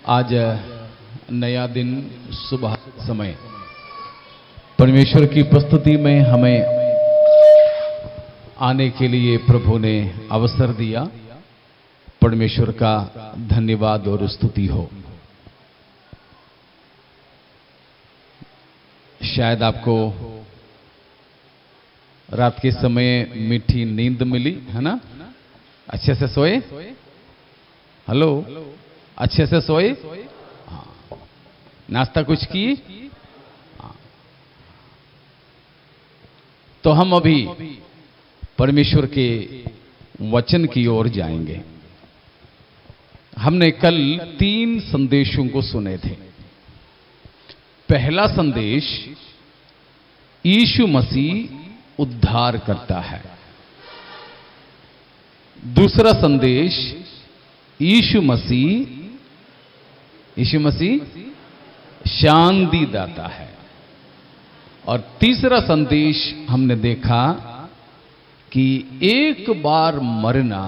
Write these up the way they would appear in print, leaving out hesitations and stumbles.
आज नया दिन सुबह समय परमेश्वर की प्रस्तुति में हमें आने के लिए प्रभु ने अवसर दिया। परमेश्वर का धन्यवाद और स्तुति हो। शायद आपको रात के समय मीठी नींद मिली है ना, अच्छे से सोए। हेलो, अच्छे से सोए। हाँ। नाश्ता कुछ किए। हाँ। तो हम अभी परमेश्वर के वचन की ओर जाएंगे। हमने कल 3 संदेशों को सुने थे। पहला संदेश, यीशु मसीह उद्धार करता है। दूसरा संदेश, यीशु मसीह शांति दाता है। और तीसरा संदेश हमने देखा कि एक बार मरना,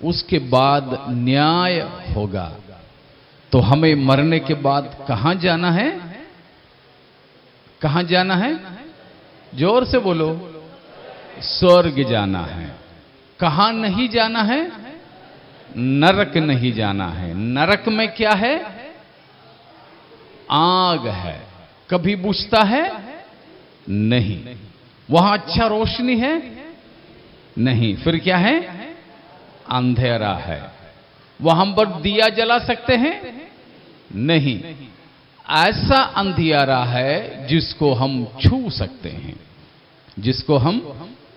उसके बाद न्याय होगा। तो हमें मरने के बाद कहां जाना है? कहां जाना है? जोर से बोलो। स्वर्ग जाना है। कहां नहीं जाना है? नरक नहीं जाना है। नरक में क्या है? आग है। कभी बुझता है? नहीं। वहां अच्छा रोशनी है? नहीं। फिर क्या है? अंधेरा है। वहां पर दिया जला सकते हैं? नहीं। ऐसा अंधियारा है जिसको हम छू सकते हैं, जिसको हम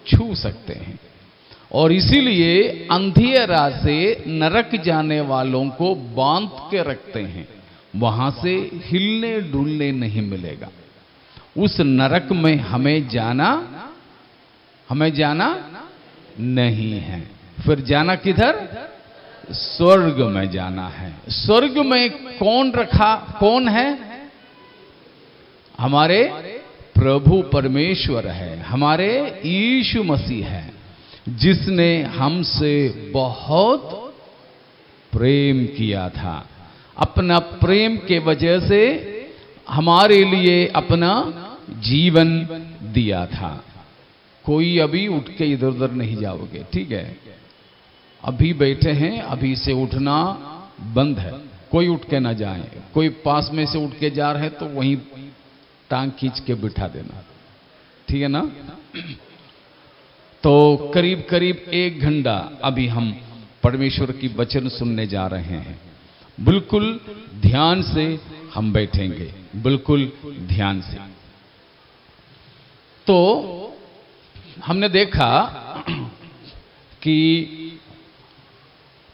छू सकते हैं। और इसीलिए अंधियारा से नरक जाने वालों को बांध के रखते हैं। वहां से हिलने डुलने नहीं मिलेगा। उस नरक में हमें जाना नहीं है। फिर जाना किधर? स्वर्ग में जाना है। स्वर्ग में कौन है? हमारे प्रभु परमेश्वर है, हमारे यीशु मसीह है, जिसने हमसे बहुत प्रेम किया था। अपना प्रेम के वजह से हमारे लिए अपना जीवन दिया था। कोई अभी उठ के इधर उधर नहीं जाओगे, ठीक है? अभी बैठे हैं, अभी से उठना बंद है। कोई उठ के ना जाए। कोई पास में से उठ के जा रहे हैं तो वहीं टांग खींच के बिठा देना, ठीक है ना? तो करीब करीब 1 घंटा अभी हम परमेश्वर की वचन सुनने जा रहे हैं। बिल्कुल ध्यान से हम बैठेंगे, बिल्कुल ध्यान से। तो हमने देखा कि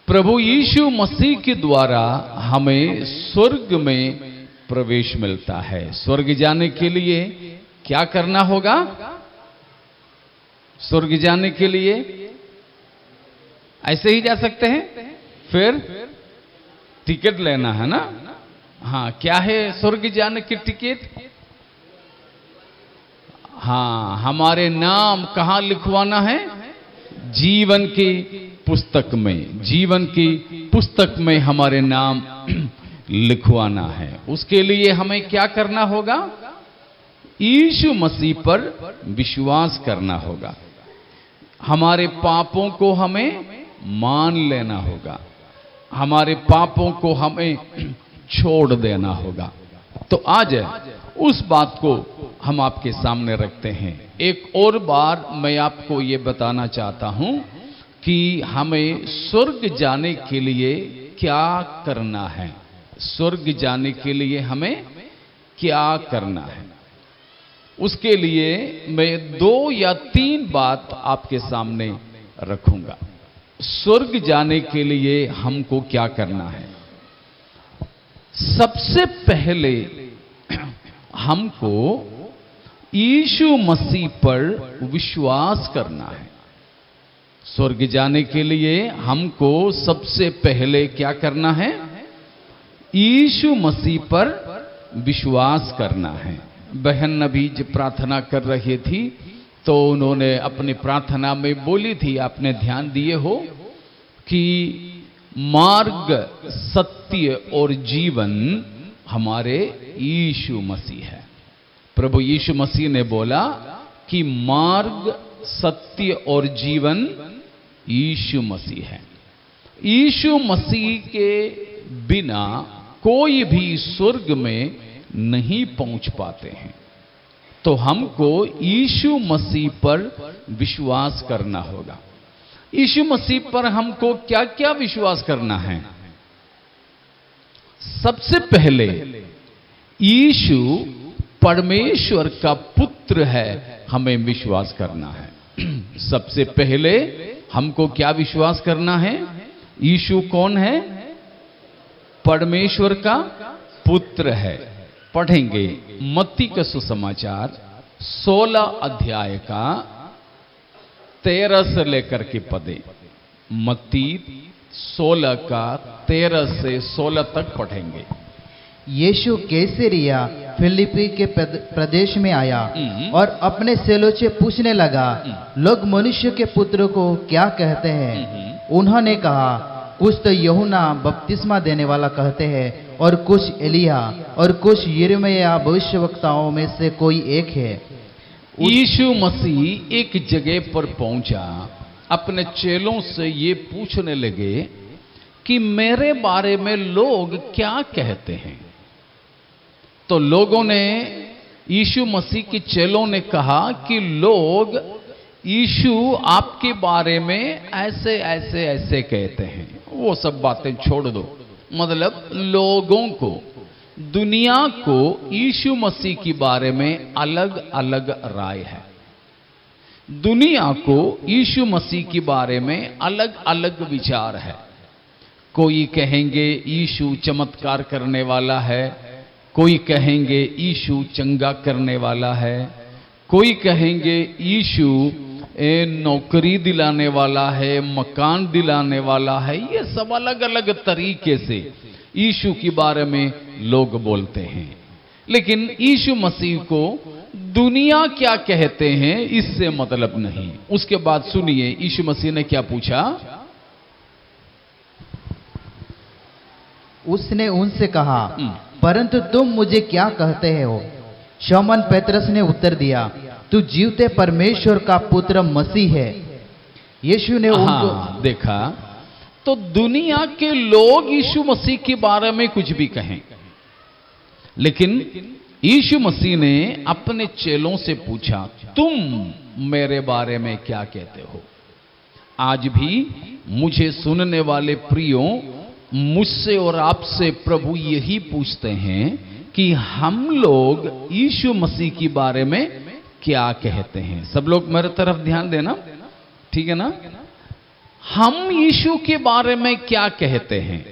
प्रभु यीशु मसीह के द्वारा हमें स्वर्ग में प्रवेश मिलता है। स्वर्ग जाने के लिए क्या करना होगा? स्वर्ग जाने के लिए ऐसे ही जा सकते हैं? फिर टिकट लेना है ना? हाँ, क्या है स्वर्ग जाने की टिकट? हाँ, हमारे नाम कहां लिखवाना है? जीवन की पुस्तक में। जीवन की पुस्तक में हमारे नाम लिखवाना है। उसके लिए हमें क्या करना होगा? यीशु मसीह पर विश्वास करना होगा। हमारे पापों को हमें मान लेना होगा। हमारे पापों को हमें छोड़ देना होगा। तो आज उस बात को हम आपके सामने रखते हैं। एक और बार मैं आपको ये बताना चाहता हूं कि हमें स्वर्ग जाने के लिए क्या करना है। स्वर्ग जाने के लिए हमें क्या करना है? उसके लिए मैं 2 या 3 बात आपके सामने रखूंगा। स्वर्ग जाने के लिए हमको क्या करना है? सबसे पहले हमको यीशु मसीह पर विश्वास करना है। स्वर्ग जाने के लिए हमको सबसे पहले क्या करना है? यीशु मसीह पर विश्वास करना है। बहन अभी जब प्रार्थना कर रही थी तो उन्होंने अपनी प्रार्थना में बोली थी, आपने ध्यान दिए हो, कि मार्ग, सत्य और जीवन हमारे यीशु मसीह है। प्रभु यीशु मसीह ने बोला कि मार्ग, सत्य और जीवन यीशु मसीह है। यीशु मसीह के बिना कोई भी स्वर्ग में नहीं पहुंच पाते हैं। तो हमको यीशु मसीह पर विश्वास करना होगा। यीशु मसीह पर हमको क्या क्या विश्वास करना है? सबसे पहले यीशु परमेश्वर का पुत्र है, हमें विश्वास करना है। सबसे पहले हमको क्या विश्वास करना है? यीशु कौन है? परमेश्वर का पुत्र है। पढ़ेंगे मत्ती का सुसमाचार 16 अध्याय का 13 से लेकर के पदे। मत्ती 16 का 13 से 16 तक पढ़ेंगे। यीशु कैसरिया फिलिप्पी के प्रदेश में आया और अपने चेलों से पूछने लगा, लोग मनुष्य के पुत्र को क्या कहते हैं? उन्होंने कहा, कुछ तो यूहन्ना बपतिस्मा देने वाला कहते हैं, और कुछ एलिया, और कुछ यिर्मयाह भविष्यवक्ताओं में से कोई एक है। यीशु मसीह एक जगह पर पहुंचा, अपने चेलों से ये पूछने लगे कि मेरे बारे में लोग क्या कहते हैं। तो लोगों ने, यीशु मसीह के चेलों ने कहा कि लोग यीशु आपके बारे में ऐसे ऐसे ऐसे कहते हैं। वो सब बातें छोड़ दो। मतलब लोगों को, दुनिया को यीशु मसीह के बारे में अलग अलग राय है। दुनिया को यीशु मसीह के बारे में अलग अलग विचार है। कोई कहेंगे यीशु चमत्कार करने वाला है, कोई कहेंगे यीशु चंगा करने वाला है, कोई कहेंगे यीशु नौकरी दिलाने वाला है, मकान दिलाने वाला है। ये सब अलग अलग तरीके से यीशु के बारे में लोग बोलते हैं। लेकिन यीशु मसीह को दुनिया क्या कहते हैं इससे मतलब नहीं। उसके बाद सुनिए यीशु मसीह ने क्या पूछा। उसने उनसे कहा, परंतु तुम मुझे क्या कहते हो? शमौन पेत्रस ने उत्तर दिया, तू जीवते परमेश्वर का पुत्र मसीह है। यीशु ने उनको देखा, तो दुनिया के लोग यीशु मसीह के बारे में कुछ भी कहें, लेकिन यीशु मसीह ने अपने चेलों से पूछा, तुम मेरे बारे में क्या कहते हो? आज भी मुझे सुनने वाले प्रियों, मुझसे और आपसे प्रभु यही पूछते हैं कि हम लोग यीशु मसीह के बारे में क्या कहते हैं। सब लोग मेरे तरफ ध्यान देना, ठीक है ना? हम यीशु के बारे में क्या कहते हैं?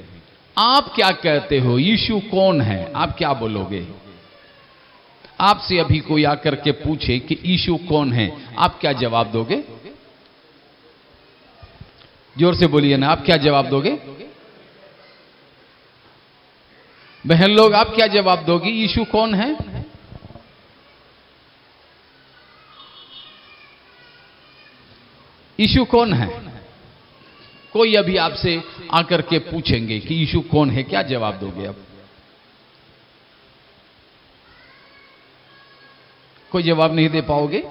आप क्या कहते हो? यीशु कौन है? आप क्या बोलोगे? आपसे अभी कोई आकर के पूछे कि यीशु कौन है, आप क्या जवाब दोगे? जोर से बोलिए ना, आप क्या जवाब दोगे? बहन लोग, आप क्या जवाब दोगी? यीशु कौन है? यीशु कौन है? कोई अभी आपसे आकर के पूछेंगे कि यीशु कौन है, क्या जवाब दोगे आप? कोई जवाब नहीं दे पाओगे?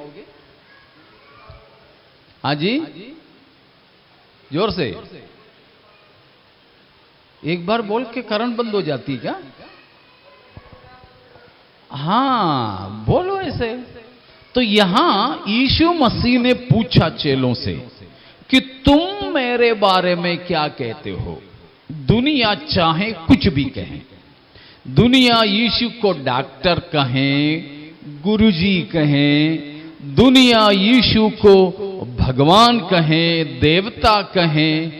हाँ जी, जोर से। एक बार बोल के करंट बंद हो जाती क्या? हाँ, बोलो ऐसे। तो यहां यीशु मसीह ने पूछा चेलों से कि तुम मेरे बारे में क्या कहते हो? दुनिया चाहे कुछ भी कहे, दुनिया यीशु को डॉक्टर कहें, गुरुजी कहें, दुनिया यीशु को भगवान कहें, देवता कहें,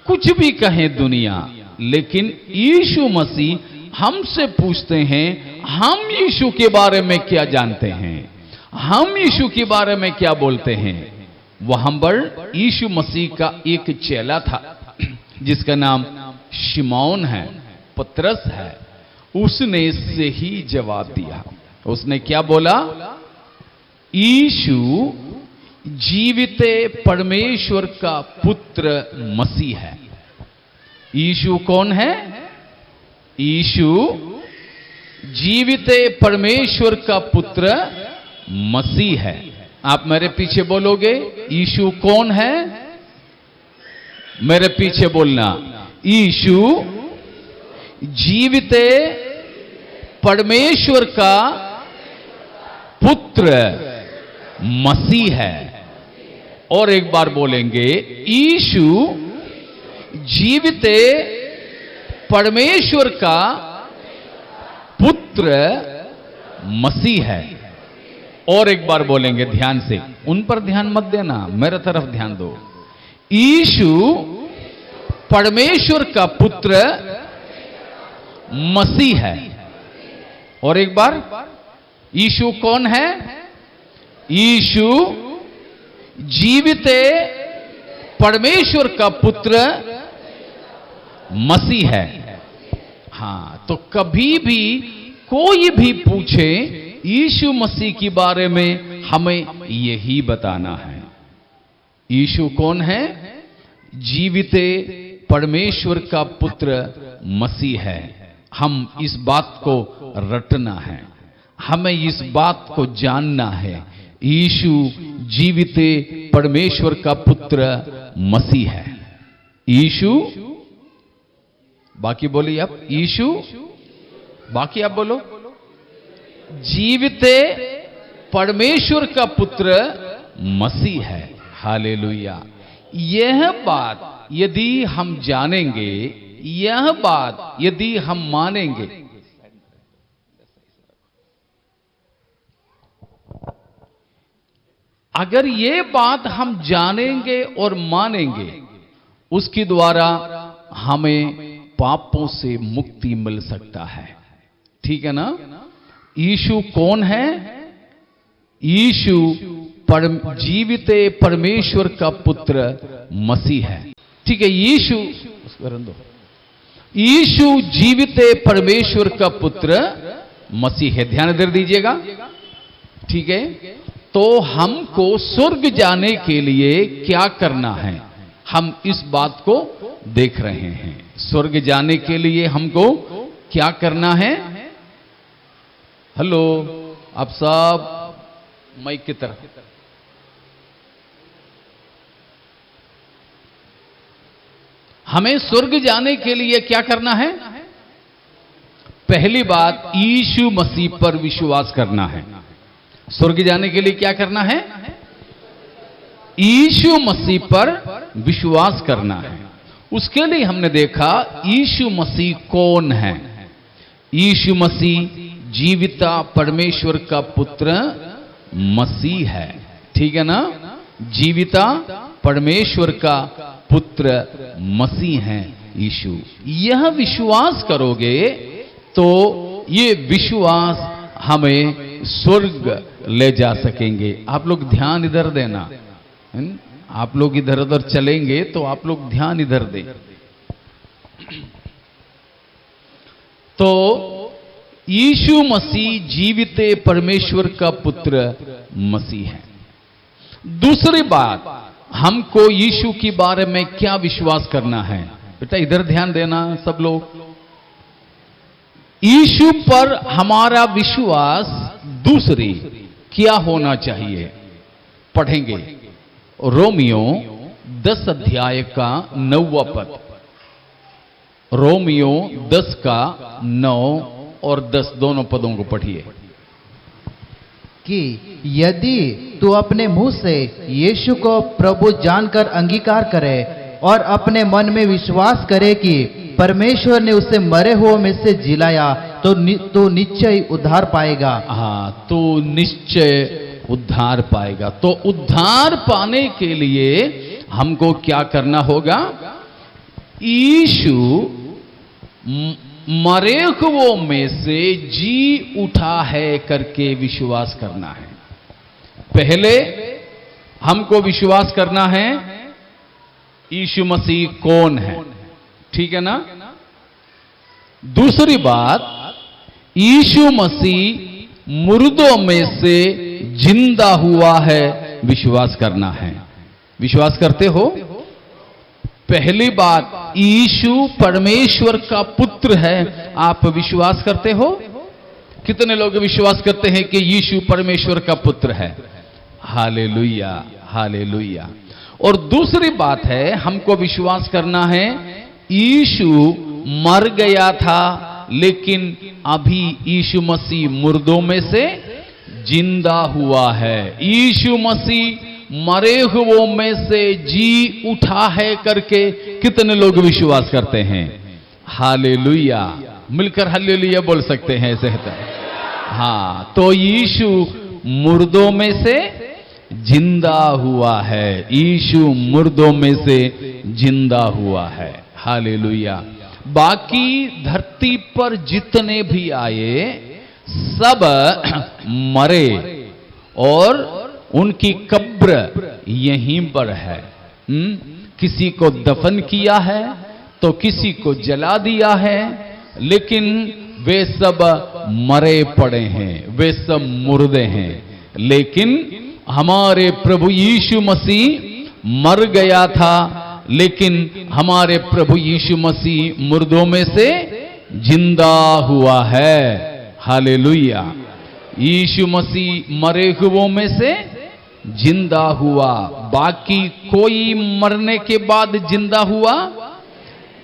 कुछ भी कहें दुनिया, लेकिन यीशु मसीह हमसे पूछते हैं, हम यीशु के बारे में क्या जानते हैं? हम यीशु के बारे में क्या बोलते हैं? वहां पर यीशु मसीह का एक चेला था जिसका नाम शिमौन है, पतरस है। उसने इससे ही जवाब दिया। उसने क्या बोला? यीशु जीवित परमेश्वर का पुत्र मसीह है। यीशु कौन है? यीशु जीवित परमेश्वर का पुत्र मसीह है। आप मेरे पीछे बोलोगे, यीशु कौन है? मेरे पीछे बोलना, यीशु जीवित परमेश्वर का पुत्र मसीह है। और एक बार बोलेंगे, यीशु जीवित परमेश्वर का पुत्र मसीह है। और एक बार बोलेंगे ध्यान से, उन पर ध्यान मत देना, मेरे तरफ ध्यान दो। यीशु परमेश्वर का पुत्र मसीह है। और एक बार, यीशु कौन है? यीशु जीवित परमेश्वर का पुत्र मसीह है। हां, तो कभी भी कोई भी पूछे यीशु मसीह के बारे में, हमें यही बताना है, यीशु कौन है? जीवित परमेश्वर का पुत्र मसीह है। हम इस बात को रटना है, हमें इस बात को जानना है, यीशु जीवित परमेश्वर का पुत्र मसीह है। यीशु, बाकी बोलिए आप, यीशु, बाकी आप बोलो, जीवित परमेश्वर का पुत्र मसीह है। हालेलुया। यह बात यदि हम जानेंगे, यह बात यदि हम मानेंगे, अगर ये बात हम जानेंगे और मानेंगे, उसके द्वारा हमें पापों से मुक्ति मिल सकता है। ठीक है ना? यीशु कौन है? यीशु जीवित परमेश्वर का पुत्र मसीह है। ठीक है, यीशु जीवित परमेश्वर का पुत्र मसीह है। ध्यान दे दीजिएगा। ठीक है, तो हमको स्वर्ग जाने के लिए क्या करना है, हम इस बात को देख रहे हैं। स्वर्ग जाने के लिए हमको क्या करना है? हेलो, आप सब माइक की तरफ। हमें स्वर्ग जाने के लिए क्या करना है? पहली बात, यीशु मसीह पर विश्वास करना है। स्वर्ग जाने के लिए क्या करना है? यीशु मसीह पर विश्वास करना है। उसके लिए हमने देखा यीशु मसीह कौन है। यीशु मसीह जीविता परमेश्वर का पुत्र मसीह है। ठीक है ना? जीविता परमेश्वर का पुत्र मसीह है यीशु। यह विश्वास करोगे तो ये विश्वास हमें स्वर्ग ले जा सकेंगे। आप लोग ध्यान इधर देना, आप लोग इधर उधर चलेंगे तो आप लोग ध्यान इधर दें। तो यीशु मसीह जीवित परमेश्वर का पुत्र मसीह है। दूसरी बात, हमको यीशु के बारे में क्या विश्वास करना है? बेटा इधर ध्यान देना सब लोग। यीशु पर हमारा विश्वास दूसरी क्या होना चाहिए? पढ़ेंगे रोमियो 10 अध्याय का 9वां पद। रोमियो 10 का 9 और 10 दोनों पदों को पढ़िए। कि यदि तू अपने मुंह से यीशु को प्रभु जानकर अंगीकार करे और अपने मन में विश्वास करे कि परमेश्वर ने उसे मरे हुए में से जिलाया, तो निश्चय उद्धार पाएगा। हाँ, तो निश्चय उद्धार पाएगा। तो उद्धार पाने के लिए हमको क्या करना होगा? यीशु मरे हुओं में से जी उठा है करके विश्वास करना है। पहले हमको विश्वास करना है यीशु मसीह कौन है। ठीक है ना? दूसरी बात, यीशु मसीह मुर्दों में से जिंदा हुआ है, विश्वास करना है। विश्वास करते हो? पहली बात, यीशु परमेश्वर का पुत्र है। आप विश्वास करते हो? कितने लोग विश्वास करते हैं कि यीशु परमेश्वर का पुत्र है? Hallelujah, hallelujah. और दूसरी बात है, हमको विश्वास करना है यीशु मर गया था, लेकिन अभी यीशु मसीह मुर्दों में से जिंदा हुआ है। यीशु मसीह मरे हुओं में से जी उठा है करके कितने लोग विश्वास करते हैं? हालेलुया। मिलकर हालेलुया बोल सकते हैं ऐसे है। हाँ, तो यीशु मुर्दों में से जिंदा हुआ है। यीशु मुर्दों में से जिंदा हुआ है। हालेलुया। बाकी धरती पर जितने भी आए सब मरे और उनकी कब्र यहीं पर है। किसी को दफन किया है तो किसी को जला दिया है, लेकिन वे सब मरे पड़े हैं, वे सब मुर्दे हैं। लेकिन हमारे प्रभु यीशु मसीह मर गया था, लेकिन हमारे प्रभु यीशु मसीह मुर्दों में से जिंदा हुआ है। हालेलुया। यीशु मसीह मरे हुओं में से जिंदा हुआ। बाकी कोई मरने के बाद जिंदा हुआ?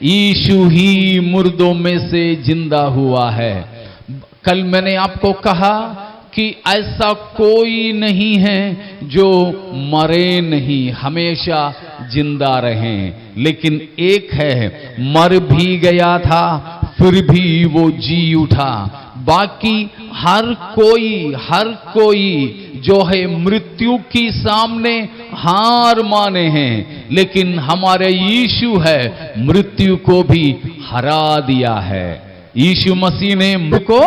यीशु ही मुर्दों में से जिंदा हुआ है। कल मैंने आपको कहा कि ऐसा कोई नहीं है जो मरे नहीं, हमेशा जिंदा रहे। लेकिन एक है, मर भी गया था फिर भी वो जी उठा। बाकी हर कोई जो है मृत्यु की सामने हार माने हैं, लेकिन हमारे यीशु है मृत्यु को भी हरा दिया है। यीशु मसीह ने मृत्यु को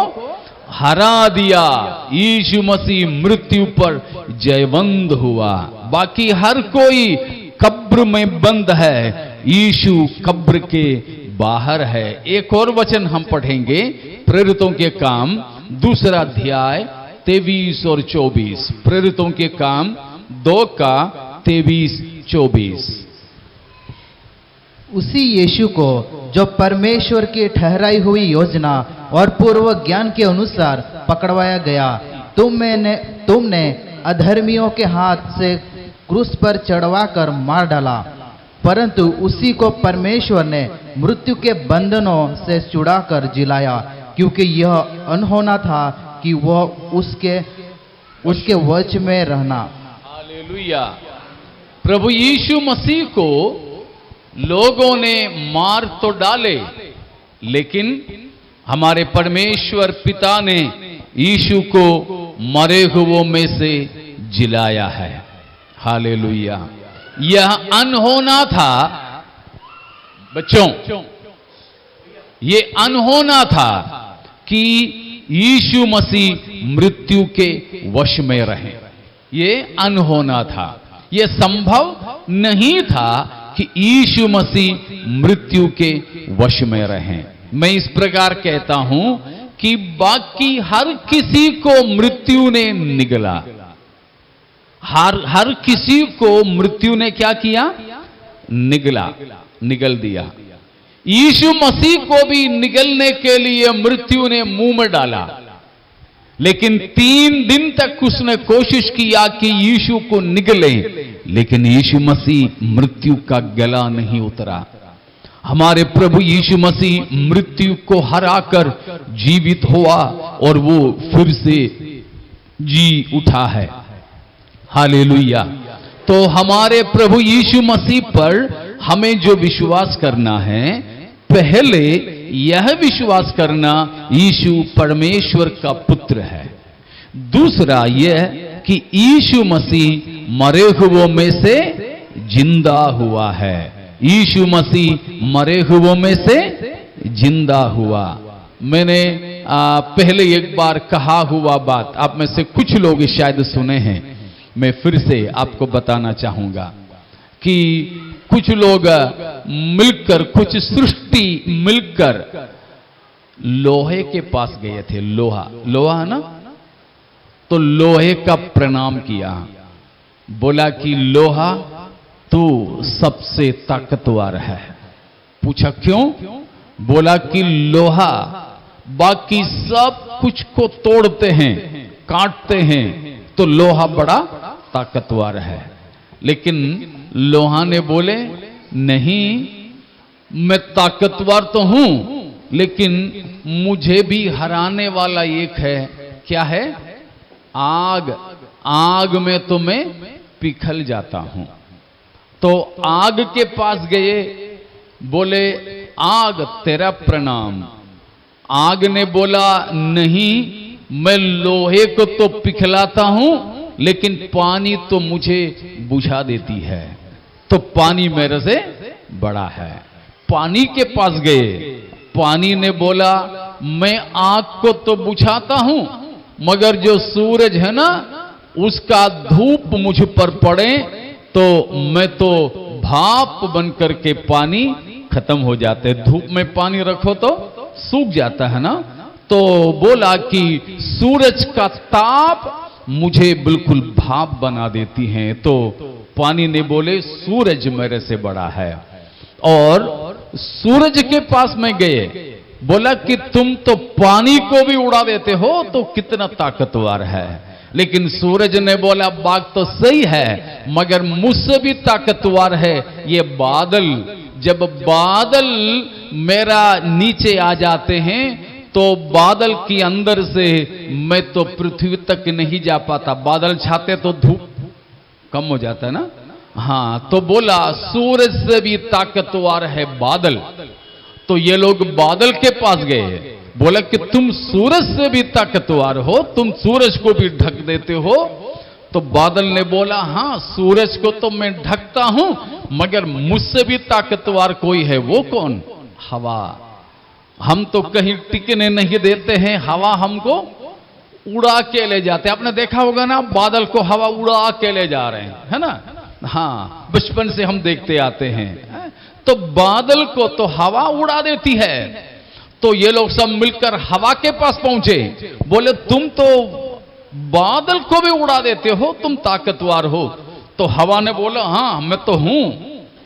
हरा दिया। यीशु मसीह मृत्यु पर जयवंत हुआ। बाकी हर कोई कब्र में बंद है, यीशु कब्र के बाहर है। एक और वचन हम पढ़ेंगे, प्रेरितों के काम 2 अध्याय 23 और 24। प्रेरितों के काम 2 का 23-24। उसी यीशु को जो परमेश्वर की ठहराई हुई योजना और पूर्व ज्ञान के अनुसार पकड़वाया गया, तुमने अधर्मियों के हाथ से क्रूस पर चढ़वाकर मार डाला। परंतु उसी को परमेश्वर ने मृत्यु के बंधनों से छुड़ाकर जिलाया, क्योंकि यह अनहोना था कि वह उसके वश में रहना। हालेलुया। प्रभु यीशु मसीह को लोगों ने मार तो डाले, लेकिन हमारे परमेश्वर पिता ने यीशु को मरे हुओं में से जिलाया है। हालेलुया। यह अनहोना था बच्चों, ये अनहोना था कि यीशु मसीह मृत्यु के वश में रहे। ये अनहोना था, ये संभव नहीं था कि यीशु मसीह मृत्यु के वश में रहें। मैं इस प्रकार कहता हूं कि बाकी हर किसी को मृत्यु ने निगला। हर किसी को मृत्यु ने क्या किया? निगल दिया। यीशु मसीह को भी निगलने के लिए मृत्यु ने मुंह में डाला, लेकिन 3 दिन तक उसने कोशिश किया कि यीशु को निगले, लेकिन यीशु मसीह मृत्यु का गला नहीं उतरा। हमारे प्रभु यीशु मसीह मृत्यु को हराकर जीवित हुआ और वो फिर से जी उठा है। हालेलुया। तो हमारे प्रभु यीशु मसीह पर हमें जो विश्वास करना है, पहले यह विश्वास करना यीशु परमेश्वर का पुत्र है। दूसरा यह कि यीशु मसीह मरे हुओं में से जिंदा हुआ है। यीशु मसीह मरे हुओं में से जिंदा हुआ। मैंने पहले एक बार कहा हुआ बात आप में से कुछ लोग शायद सुने हैं, मैं फिर से आपको बताना चाहूंगा कि कुछ लोग मिलकर, कुछ सृष्टि मिलकर लोहे के पास गए थे। लोहा है ना, तो लोहे का प्रणाम किया, बोला कि लोहा तू सबसे ताकतवर है। पूछा क्यों? बोला कि लोहा बाकी सब कुछ को तोड़ते हैं, काटते हैं, तो लोहा बड़ा ताकतवर है। लेकिन लोहा ने बोले नहीं, मैं ताकतवर तो हूं, लेकिन मुझे भी हराने वाला एक है। क्या है? आग। आग में तो मैं पिघल जाता हूं। तो आग के पास गए, बोले आग तेरा प्रणाम। आग ने बोला नहीं, मैं लोहे को तो पिघलाता हूं, लेकिन पानी तो मुझे बुझा देती है। तो पानी मेरे से बड़ा है। पानी के पास गए, पानी ने बोला मैं आग को तो बुझाता हूं, मगर जो सूरज है ना, उसका धूप मुझ पर पड़े तो मैं तो भाप बनकर के पानी खत्म हो जाते। धूप में पानी रखो तो सूख जाता है ना। तो बोला कि सूरज का ताप मुझे बिल्कुल भाप बना देती हैं। तो पानी ने बोले सूरज मेरे से बड़ा है। और सूरज के पास में गए, बोला कि तुम तो पानी को भी उड़ा देते हो, तो कितना ताकतवर है। लेकिन सूरज ने बोला बात तो सही है, मगर मुझसे भी ताकतवर है ये बादल। जब बादल मेरा नीचे आ जाते हैं तो बादल के अंदर से मैं तो पृथ्वी तक नहीं जा पाता। बादल छाते तो धूप कम हो जाता है ना। हाँ, तो बोला सूरज से भी ताकतवर है बादल। तो ये लोग बादल के पास गए, बोला कि तुम सूरज से भी ताकतवर हो, तुम सूरज को भी ढक देते हो। तो बादल ने बोला हाँ, सूरज को तो मैं ढकता हूं, मगर मुझसे भी ताकतवर कोई है। वो कौन? हवा। हम तो कहीं टिकने नहीं देते हैं, हवा हमको उड़ा के ले जाते। आपने देखा होगा ना, बादल को हवा उड़ा के ले जा रहे हैं, है ना। हाँ, बचपन से हम देखते आते हैं। तो बादल को तो हवा उड़ा देती है। तो ये लोग सब मिलकर हवा के पास पहुंचे, बोले तुम तो बादल को भी उड़ा देते हो, तुम ताकतवर हो। तो हवा ने बोला हाँ, मैं तो हूं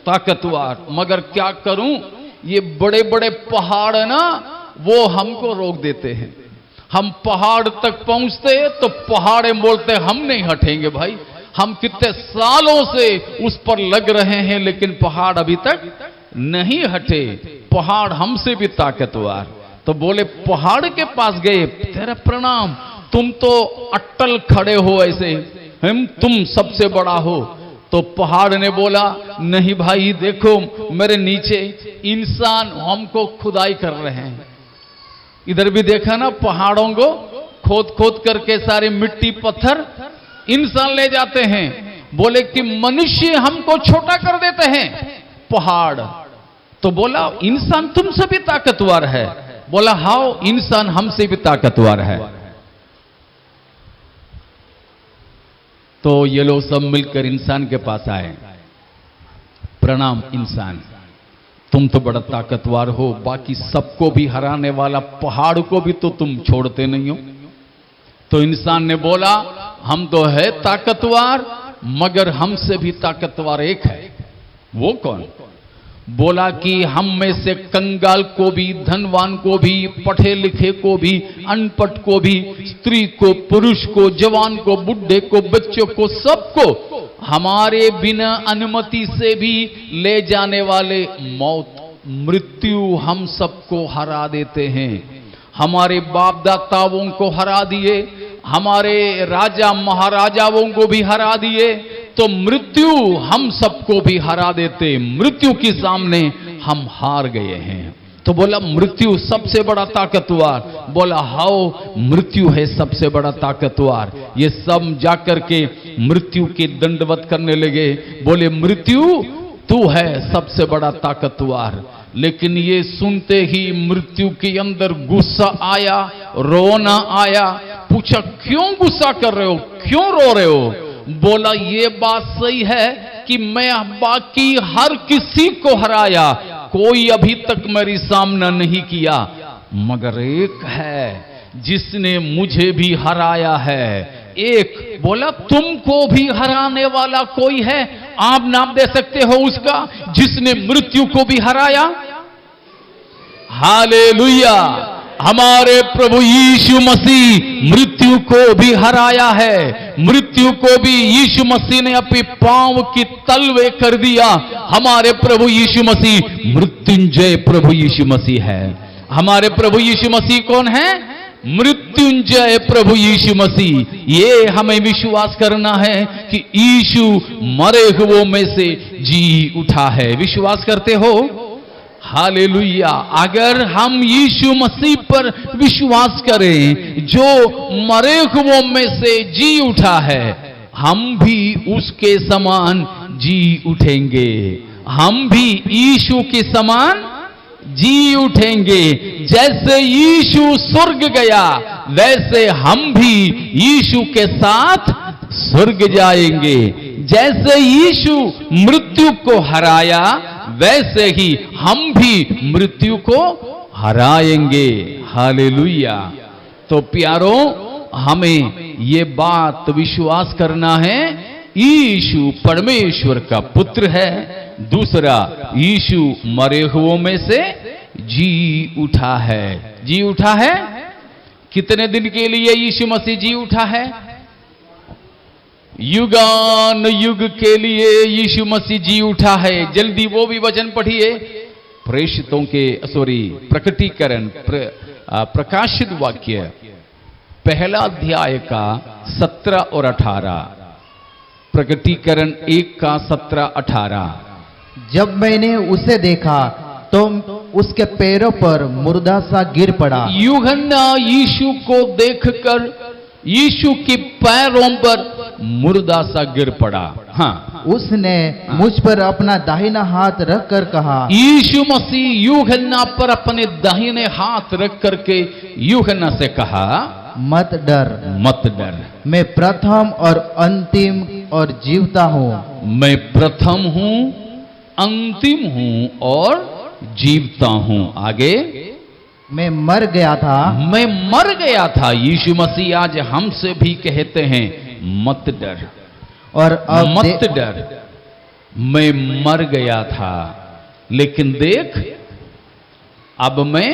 ताकतवर, मगर क्या करूं, ये बड़े बड़े पहाड़ है ना, वो हमको रोक देते हैं। हम पहाड़ तक पहुंचते तो पहाड़े बोलते हम नहीं हटेंगे भाई, हम कितने सालों से उस पर लग रहे हैं, लेकिन पहाड़ अभी तक नहीं हटे। पहाड़ हमसे भी ताकतवर। तो बोले पहाड़ के पास गए, तेरा प्रणाम, तुम तो अटल खड़े हो ऐसे, हम तुम सबसे बड़ा हो। तो पहाड़ ने बोला नहीं भाई, देखो मेरे नीचे इंसान हमको खुदाई कर रहे हैं। इधर भी देखा ना, पहाड़ों को खोद खोद करके सारे मिट्टी पत्थर इंसान ले जाते हैं। बोले कि मनुष्य हमको छोटा कर देते हैं पहाड़। तो बोला इंसान तुमसे भी ताकतवर है। बोला हाँ, इंसान हमसे भी ताकतवर है। तो ये लोग सब मिलकर इंसान के पास आए, प्रणाम इंसान, तुम तो बड़ा ताकतवर हो, बाकी सबको भी हराने वाला पहाड़ को भी तो तुम छोड़ते नहीं हो। तो इंसान ने बोला हम तो है ताकतवर, मगर हमसे भी ताकतवर एक है। वो कौन? बोला कि हम में से कंगाल को भी, धनवान को भी, पढ़े लिखे को भी, अनपढ़ को भी, स्त्री को, पुरुष को, जवान को, बुढ़े को, बच्चों को, सबको हमारे बिना अनुमति से भी ले जाने वाले मौत, मृत्यु, हम सबको हरा देते हैं। हमारे बाप दाताओं को हरा दिए, हमारे राजा महाराजाओं को भी हरा दिए, तो मृत्यु हम सबको भी हरा देते। मृत्यु के सामने हम हार गए हैं। तो बोला मृत्यु सबसे बड़ा ताकतवर। बोला हाओ, मृत्यु है सबसे बड़ा ताकतवर। ये सब जाकर के मृत्यु के दंडवत करने लगे। बोले मृत्यु तू है सबसे बड़ा ताकतवर। लेकिन ये सुनते ही मृत्यु के अंदर गुस्सा आया, रोना आया। पूछा क्यों गुस्सा कर रहे हो, क्यों रो रहे हो? बोला ये बात सही है कि मैं बाकी हर किसी को हराया, कोई अभी तक मेरी सामना नहीं किया, मगर एक है जिसने मुझे भी हराया है। एक। बोला तुमको भी हराने वाला कोई है? आप नाम दे सकते हो उसका, जिसने मृत्यु को भी हराया। हालेलुया। हमारे प्रभु यीशु मसीह मृत्यु को भी हराया है। मृत्यु को भी यीशु मसीह ने अपने पांव की तलवे कर दिया। हमारे प्रभु यीशु मसीह मृत्युंजय प्रभु यीशु मसीह है। हमारे प्रभु यीशु मसीह कौन है? मृत्युंजय प्रभु यीशु मसीह। ये हमें विश्वास करना है कि यीशु मरे हुओं में से जी उठा है। विश्वास करते हो? हालेलुया। अगर हम यीशु मसीह पर विश्वास करें जो मरे हुओं में से जी उठा है, हम भी उसके समान जी उठेंगे। हम भी यीशु के समान जी उठेंगे। जैसे यीशु स्वर्ग गया, वैसे हम भी यीशु के साथ स्वर्ग जाएंगे। जैसे यीशु मृत्यु को हराया, वैसे ही हम भी मृत्यु को हराएंगे। हालेलुया। तो प्यारो, हमें ये बात विश्वास करना है, यीशु परमेश्वर का पुत्र है। दूसरा, यीशु मरे हुओं में से जी उठा है। जी उठा है। कितने दिन के लिए यीशु मसीह जी उठा है? युगान युग के लिए यीशु मसीह जी उठा है। जल्दी वो भी वचन पढ़िए, प्रेषितों के प्रकटीकरण प्रकाशित वाक्य पहला अध्याय का 17 और 18। प्रकटीकरण 1 का 17-18। जब मैंने उसे देखा तो उसके पैरों पर मुर्दा सा गिर पड़ा। यूहन्ना यीशु को देखकर यीशु के पैरों पर मुर्दा सा गिर पड़ा। हाँ, उसने मुझ पर अपना दाहिना हाथ रख कर कहा। यीशु मसीह यूहन्ना पर अपने दाहिने हाथ रख करके यूहन्ना से कहा, मत डर, मत डर। मैं प्रथम और अंतिम और जीवता हूँ। मैं प्रथम हूँ, अंतिम हूँ और जीवता हूँ। आगे, मैं मर गया था। मैं मर गया था। यीशु मसीह आज हमसे भी कहते हैं, मत डर और अब मत डर। मैं मर गया था, लेकिन देख, अब मैं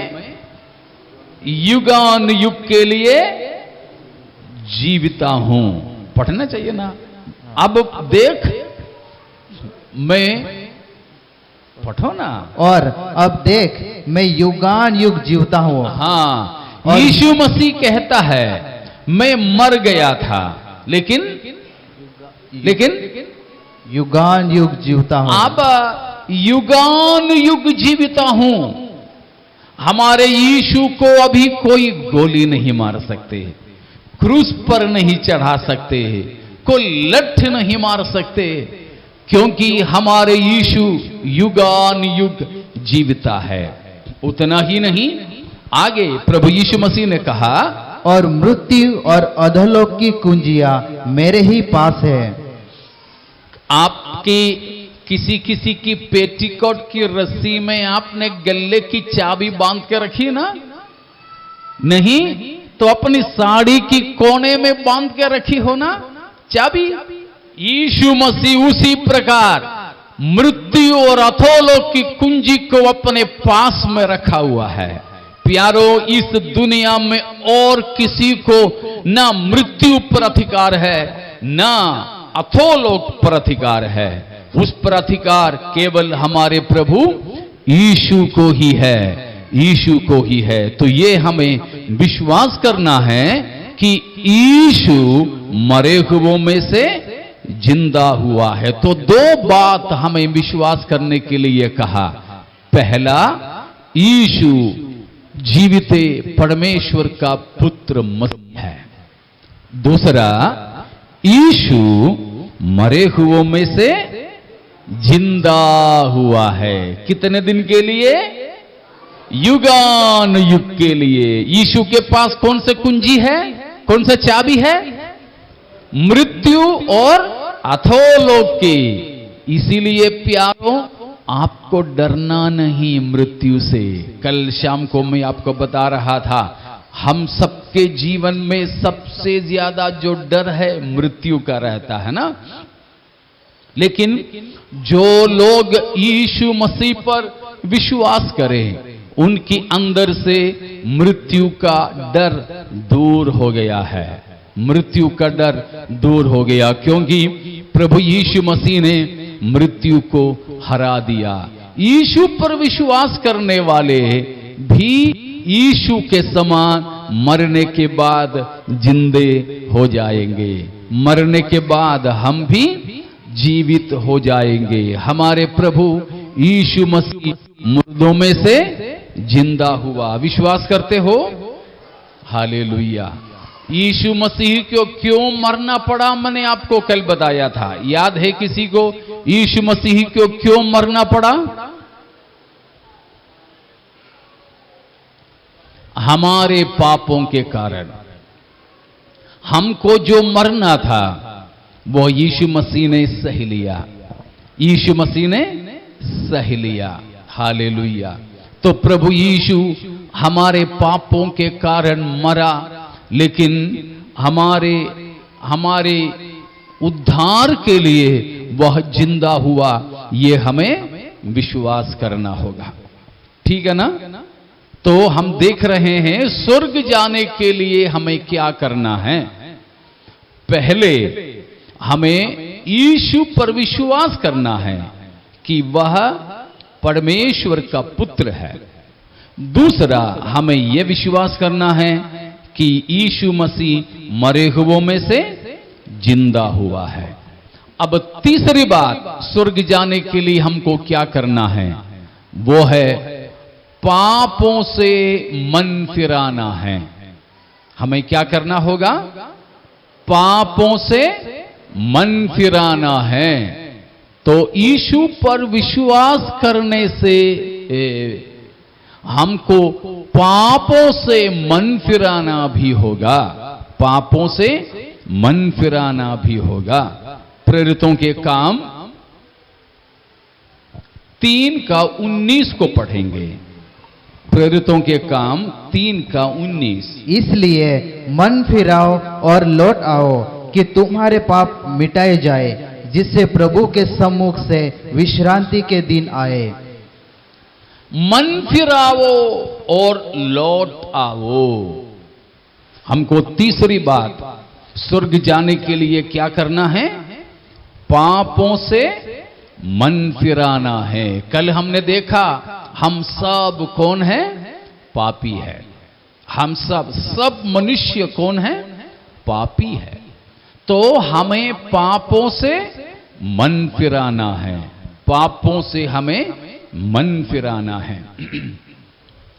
युगान युग के लिए जीविता हूं। पढ़ना चाहिए ना। अब देख, मैं, पढ़ो ना। और अब देख, मैं युगान युग जीवता हूँ। हाँ, यीशु मसीह कहता है, मैं मर गया था, लेकिन युगान युग जीवता हूँ। अब युगान युग जीविता हूं। हमारे यीशु को अभी कोई गोली नहीं मार सकते, क्रूस पर नहीं चढ़ा सकते, कोई लठ नहीं मार सकते, क्योंकि हमारे यीशु युगान युग जीविता है। उतना ही नहीं, आगे प्रभु यीशु मसीह ने कहा, और मृत्यु और अधोलोक की कुंजियां मेरे ही पास है। आपकी किसी किसी की पेटीकोट की रस्सी में आपने गले की चाबी बांध के रखी ना? नहीं तो अपनी साड़ी की कोने में बांध के रखी हो ना चाबी। यीशु मसीह उसी प्रकार मृत्यु और अधोलोक की कुंजी को अपने पास में रखा हुआ है। प्यारो, इस दुनिया में और किसी को ना मृत्यु पर अधिकार है, ना अधोलोक पर अधिकार है। उस पर अधिकार केवल हमारे प्रभु यीशु को ही है, यीशु को ही है। तो ये हमें विश्वास करना है कि यीशु मरे हुओं में से जिंदा हुआ है। तो दो बात हमें विश्वास करने के लिए कहा। पहला, यीशु जीविते परमेश्वर का पुत्र मसीह है। दूसरा, यीशु मरे हुओं में से जिंदा हुआ है। कितने दिन के लिए? युगान युग के लिए। यीशु के पास कौन से कुंजी है, कौन सा चाबी है? मृत्यु और अधोलोक की। इसीलिए प्यारों, आपको डरना नहीं मृत्यु से। कल शाम को मैं आपको बता रहा था, हम सबके जीवन में सबसे ज्यादा जो डर है मृत्यु का रहता है ना। लेकिन जो लोग यीशु मसीह पर विश्वास करें, उनकी अंदर से मृत्यु का डर दूर हो गया है। मृत्यु का डर दूर हो गया, क्योंकि प्रभु यीशु मसीह ने मृत्यु को हरा दिया। यीशु पर विश्वास करने वाले भी यीशु के समान मरने के बाद जिंदे हो जाएंगे। मरने के बाद हम भी जीवित हो जाएंगे। हमारे प्रभु यीशु मसीह मुर्दों में से जिंदा हुआ। विश्वास करते हो? हालेलुया। यीशु मसीह को क्यों मरना पड़ा, मैंने आपको कल बताया था। याद है किसी को यीशु मसीह को क्यों मरना पड़ा? हमारे पापों के कारण। हमको जो मरना था वो यीशु मसीह ने सह लिया। यीशु मसीह ने सह लिया। हालेलुया। तो प्रभु यीशु हमारे पापों के कारण मरा, लेकिन हमारे उद्धार के लिए वह जिंदा हुआ। ये हमें विश्वास करना होगा। ठीक है ना? तो हम देख रहे हैं स्वर्ग जाने के लिए हमें क्या करना है। पहले हमें यीशु पर विश्वास करना है कि वह परमेश्वर का पुत्र है। दूसरा, हमें यह विश्वास करना है कि यीशु मसीह मरे हुओं में से जिंदा हुआ है। अब तीसरी बात, स्वर्ग जाने के लिए हमको क्या करना है, वो है पापों से मन फिराना है। हमें क्या करना होगा? पापों से मन फिराना है। तो यीशु पर विश्वास करने से हमको पापों से मन फिराना भी होगा। पापों से मन फिराना भी होगा। प्रेरितों के काम 3:19 को पढ़ेंगे। प्रेरितों के काम 3:19। इसलिए मन फिराओ और लौट आओ कि तुम्हारे पाप मिटाए जाए, जिससे प्रभु के सम्मुख से विश्रांति के दिन आए। मन फिराओ और लौट आओ। हमको तीसरी बात, स्वर्ग जाने के लिए क्या करना है? पापों से मन फिराना है। कल हमने देखा हम सब कौन है? पापी है। हम सब मनुष्य कौन है? पापी है। तो हमें पापों से मन फिराना है। पापों से हमें मन फिराना है।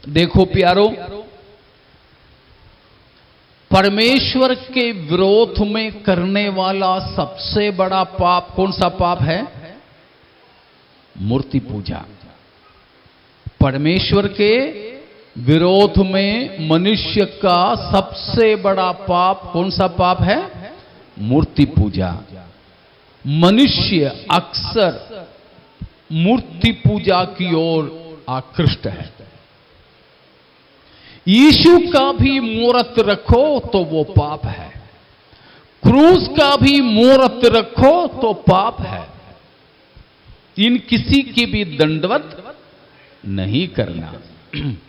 देखो प्यारो, परमेश्वर के विरोध में करने वाला सबसे बड़ा पाप कौन सा पाप है? मूर्ति पूजा। परमेश्वर के विरोध में मनुष्य का सबसे बड़ा पाप कौन सा पाप है? मूर्ति पूजा। मनुष्य अक्सर मूर्ति पूजा की ओर आकृष्ट है। यीशु का भी मूर्त रखो तो वो पाप है। क्रूस का भी मूर्त रखो तो पाप है। इन किसी की भी दंडवत नहीं करना।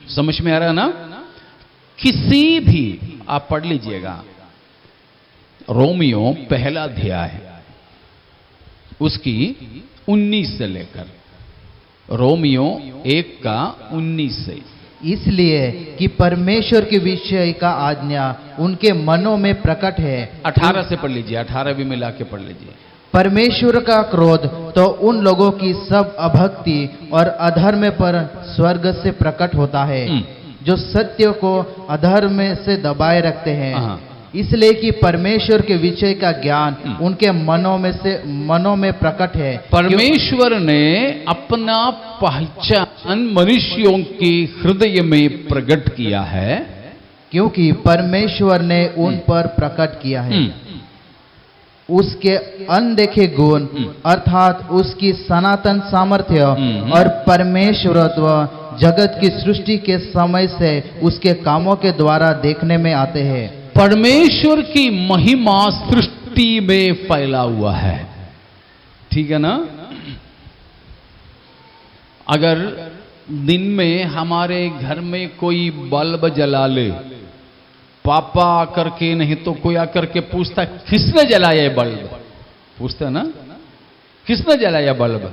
समझ में आ रहा ना? किसी भी, आप पढ़ लीजिएगा रोमियो 1 अध्याय उसकी 19 से लेकर, रोमियो 1:19 से। इसलिए कि परमेश्वर के विषय का आज्ञा उनके मनों में प्रकट है। 18 से पढ़ लीजिए, 18 भी मिला के पढ़ लीजिए। परमेश्वर का क्रोध तो उन लोगों की सब अभक्ति और अधर्म पर स्वर्ग से प्रकट होता है, जो सत्य को अधर्म से दबाए रखते हैं। इसलिए कि परमेश्वर के विषय का ज्ञान उनके मनों में प्रकट है। परमेश्वर ने अपना पहचान मनुष्यों के हृदय में प्रकट किया है, क्योंकि परमेश्वर ने उन पर प्रकट किया है उसके अनदेखे गुण, अर्थात उसकी सनातन सामर्थ्य और परमेश्वरत्व जगत की सृष्टि के समय से उसके कामों के द्वारा देखने में आते हैं। परमेश्वर की महिमा सृष्टि में फैला हुआ है। ठीक है ना? अगर दिन में हमारे घर में कोई बल्ब जला ले, पापा आकर के नहीं तो कोई आकर के पूछता किसने जलाया ये बल्ब, पूछता ना किसने जलाया बल्ब,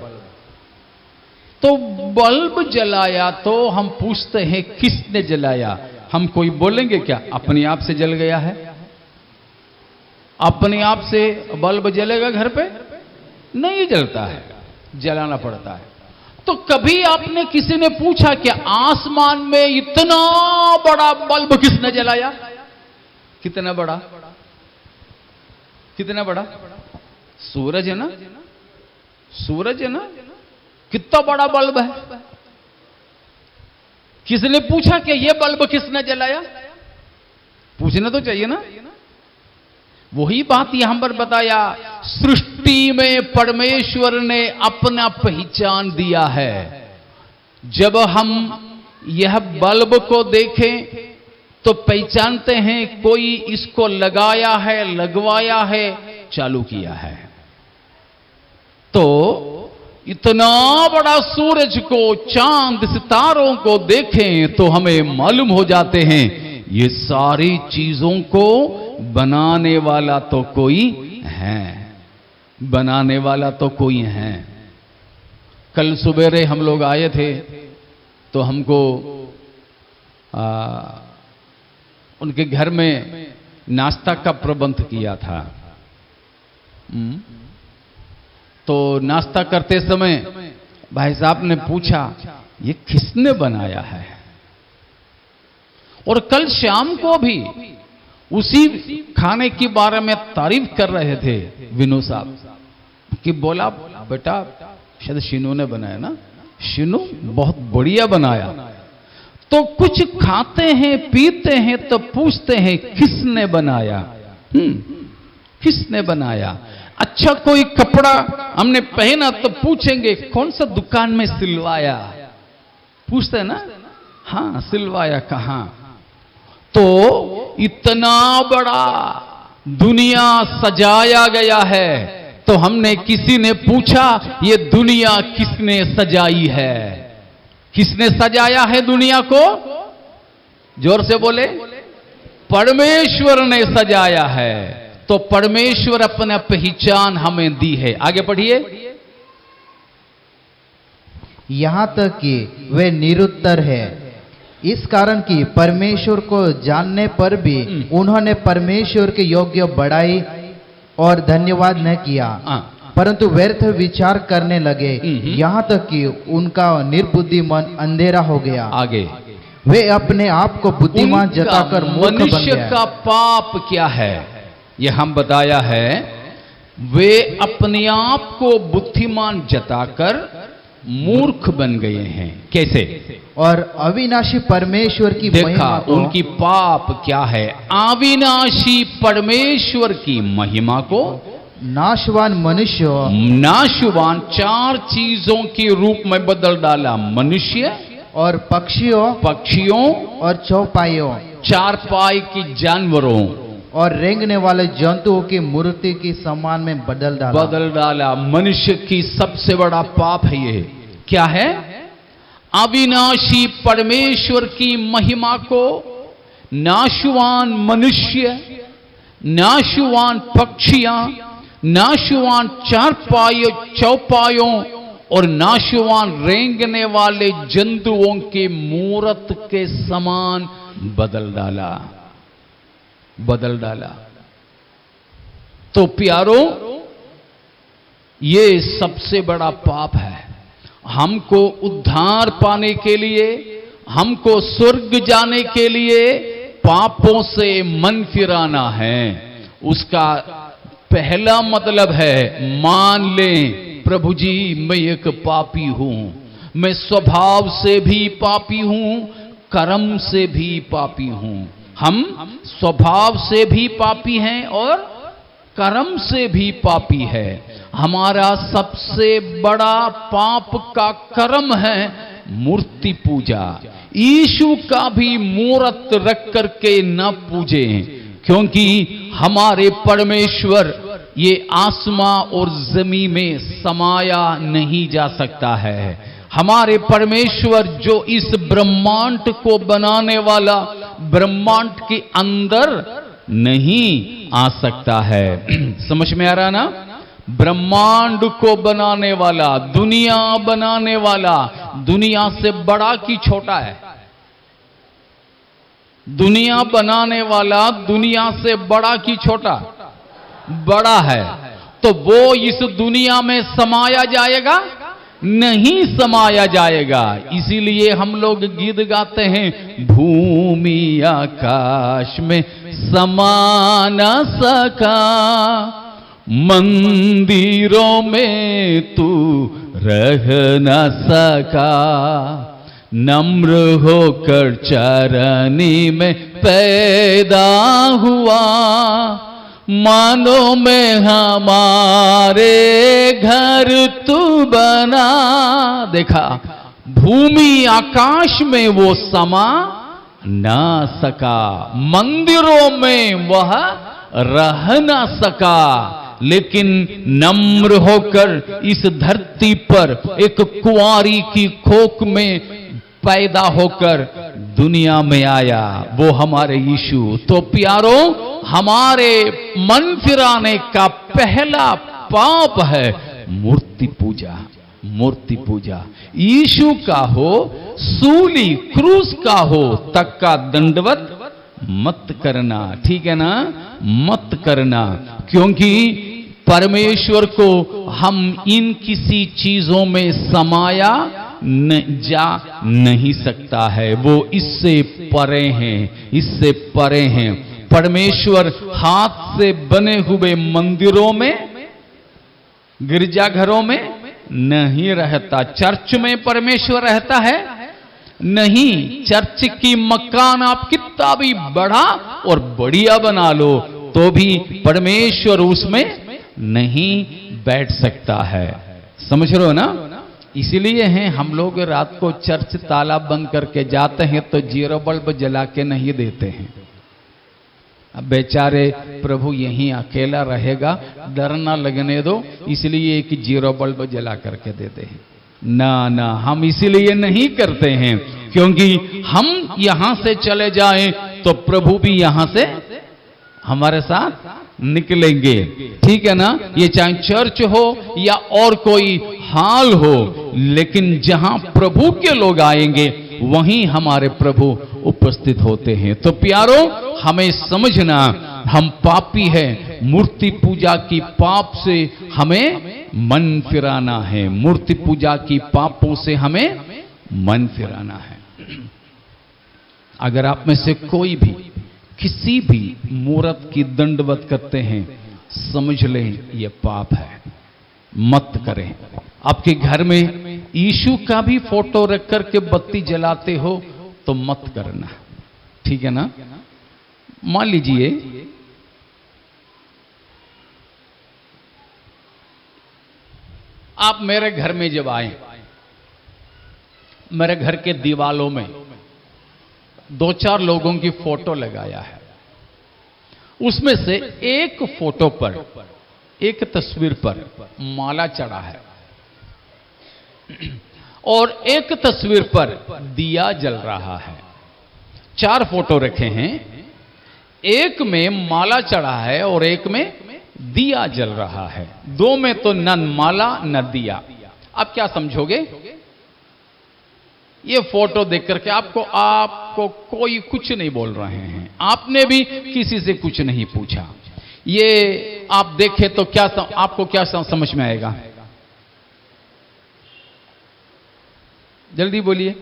तो बल्ब जलाया तो हम पूछते हैं किसने जलाया। हम कोई बोलेंगे क्या अपने आप से जल गया है? अपने आप से बल्ब जलेगा घर पे? नहीं जलता है, जलाना पड़ता है। तो कभी आपने किसी ने पूछा क्या आसमान में इतना बड़ा बल्ब किसने जलाया? कितना बड़ा? कितना बड़ा? सूरज है ना, सूरज है ना, कितना बड़ा बल्ब है। किसने पूछा कि यह बल्ब किसने जलाया? पूछना तो चाहिए ना। वही बात यहां पर बताया, सृष्टि में परमेश्वर ने अपना पहचान दिया है। जब हम यह बल्ब को देखें तो पहचानते हैं कोई इसको लगाया है, लगवाया है, चालू किया है। तो इतना बड़ा सूरज को, चांद सितारों को देखें तो हमें मालूम हो जाते हैं ये सारी चीजों को बनाने वाला तो कोई है, बनाने वाला तो कोई है। कल सुबेरे हम लोग आए थे तो हमको उनके घर में नाश्ता का प्रबंध किया था। तो नाश्ता करते समय भाई साहब ने पूछा ये किसने बनाया है? और कल शाम को भी उसी खाने के बारे में तारीफ कर रहे थे विनू साहब, कि बोला बेटा शायद शिनू ने बनाया ना, शिनू बहुत बढ़िया बनाया। तो कुछ खाते हैं पीते हैं तो पूछते हैं किसने बनाया? किसने बनाया? अच्छा कोई कपड़ा हमने पहना तो पूछेंगे कौन सा दुकान में सिलवाया, पूछते हैं ना, हाँ सिलवाया कहां। तो इतना बड़ा दुनिया सजाया गया है तो हमने किसी ने पूछा ये दुनिया किसने सजाई है? किसने सजाया है दुनिया को? जोर से बोले, परमेश्वर ने सजाया है। तो परमेश्वर अपना पहचान हमें दी है। आगे पढ़िए। यहां तक कि वे निरुत्तर है, इस कारण कि परमेश्वर को जानने पर भी उन्होंने परमेश्वर के योग्य बड़ाई और धन्यवाद न किया, परंतु व्यर्थ विचार करने लगे, यहां तक कि उनका निर्बुद्धि मन अंधेरा हो गया। आगे, वे अपने आप को बुद्धिमान जताकर मूर्ख बन गए। मनुष्य का पाप क्या है यह हम बताया है। वे अपने आप को बुद्धिमान जताकर मूर्ख बन गए हैं। कैसे? और अविनाशी परमेश्वर की देखा उनकी पाप क्या है। अविनाशी परमेश्वर की महिमा को नाशवान मनुष्य, नाशवान चार चीजों के रूप में बदल डाला। मनुष्य और पक्षियों और चौपाइयों, चार पाई की जानवरों और रेंगने वाले जंतुओं की मूर्ति की समान में बदल डाला। मनुष्य की सबसे बड़ा पाप है ये। क्या है? अविनाशी परमेश्वर की महिमा को नाशवान मनुष्य, नाशवान पक्षियां, नाशवान चारपाइयों चौपायों और नाशवान रेंगने वाले जंतुओं के मूर्त के समान बदल डाला। तो प्यारो, ये सबसे बड़ा पाप है। हमको उद्धार पाने के लिए, हमको स्वर्ग जाने के लिए पापों से मन फिराना है। उसका पहला मतलब है मान लें प्रभु जी मैं एक पापी हूं, मैं स्वभाव से भी पापी हूं, कर्म से भी पापी हूं। हम स्वभाव से भी पापी हैं और कर्म से भी पापी है। हमारा सबसे बड़ा पाप का कर्म है मूर्ति पूजा। यीशु का भी मूर्त रख करके न पूजें, क्योंकि हमारे परमेश्वर ये आसमां और जमीन में समाया नहीं जा सकता है। हमारे परमेश्वर जो इस ब्रह्मांड को बनाने वाला, ब्रह्मांड के अंदर नहीं आ सकता है। समझ में आ रहा ना? ब्रह्मांड को बनाने वाला, दुनिया बनाने वाला, दुनिया से बड़ा कि छोटा है? दुनिया बनाने वाला दुनिया से बड़ा कि छोटा? बड़ा है। तो वो इस दुनिया में समाया जाएगा? नहीं समाया जाएगा। इसीलिए हम लोग गीत गाते हैं, भूमि आकाश में समा न सका, मंदिरों में तू रह न सका, नम्र होकर चरनी में पैदा हुआ, मानो में हमारे घर तू बना। देखा, भूमि आकाश में वो समा ना सका, मंदिरों में वह रह ना सका, लेकिन नम्र होकर इस धरती पर एक कुंवारी की कोख में पैदा होकर दुनिया में आया, वो हमारे यीशु। तो प्यारो, हमारे मन फिराने का पहला पाप है मूर्ति पूजा। मूर्ति पूजा यीशु का हो, सूली क्रूस का हो, तक का दंडवत मत करना। ठीक है ना? मत करना, क्योंकि परमेश्वर को हम इन किसी चीजों में समाया जा नहीं सकता है। वो इससे परे हैं, इससे परे हैं। परमेश्वर हाथ से बने हुए मंदिरों में, गिरजाघरों में नहीं रहता। चर्च में परमेश्वर रहता है? नहीं। चर्च की मकान आप कितना भी बड़ा और बढ़िया बना लो तो भी परमेश्वर उसमें नहीं बैठ सकता है। समझ रहे हो ना? इसीलिए हैं हम लोग रात को चर्च ताला बंद करके जाते हैं तो जीरो बल्ब जला के नहीं देते हैं। अब बेचारे प्रभु यहीं अकेला रहेगा, डर ना लगने दो, इसलिए एक जीरो बल्ब जला करके देते हैं। ना ना, हम इसीलिए नहीं करते हैं क्योंकि हम यहां से चले जाएं तो प्रभु भी यहां से हमारे साथ निकलेंगे। ठीक है ना? ये चाहे चर्च हो या और कोई हाल हो, लेकिन जहां प्रभु के लोग आएंगे वहीं हमारे प्रभु उपस्थित होते हैं। तो प्यारो, हमें समझना हम पापी हैं। मूर्ति पूजा की पाप से हमें मन फिराना है। मूर्ति पूजा की पापों से हमें मन फिराना है। अगर आप में से कोई भी किसी भी मूर्त की दंडवत करते हैं, समझ लें ये पाप है, मत करें। आपके घर में यीशु का भी फोटो रख करके बत्ती जलाते हो तो मत करना। ठीक है ना? मान लीजिए आप मेरे घर में जब आए, मेरे घर के दीवालों में 2-4 लोगों की फोटो लगाया है। उसमें से एक फोटो पर, एक तस्वीर पर माला चढ़ा है और एक तस्वीर पर दिया जल रहा है। 4 फोटो रखे हैं, एक में माला चढ़ा है और एक में दिया जल रहा है। 2 में तो न माला न दिया। आप क्या समझोगे? ये फोटो देख करके आपको कोई कुछ नहीं बोल रहे हैं, आपने भी किसी से कुछ नहीं पूछा। ये आप देखें तो क्या आपको क्या समझ में आएगा? जल्दी बोलिए।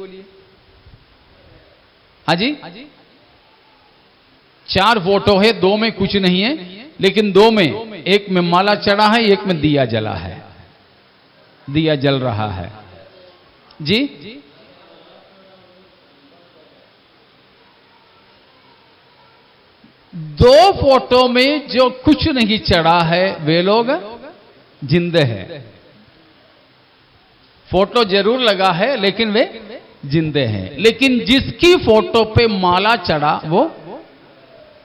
हाँ जी? 4 फोटो है, 2 में कुछ नहीं है, लेकिन 2 में, एक में माला चढ़ा है, एक में दिया जला है, दिया जल रहा है। जी? 2 फोटो में जो कुछ नहीं चढ़ा है वे लोग जिंदे हैं। फोटो जरूर लगा है लेकिन वे जिंदे हैं। लेकिन जिसकी फोटो पे माला चढ़ा वो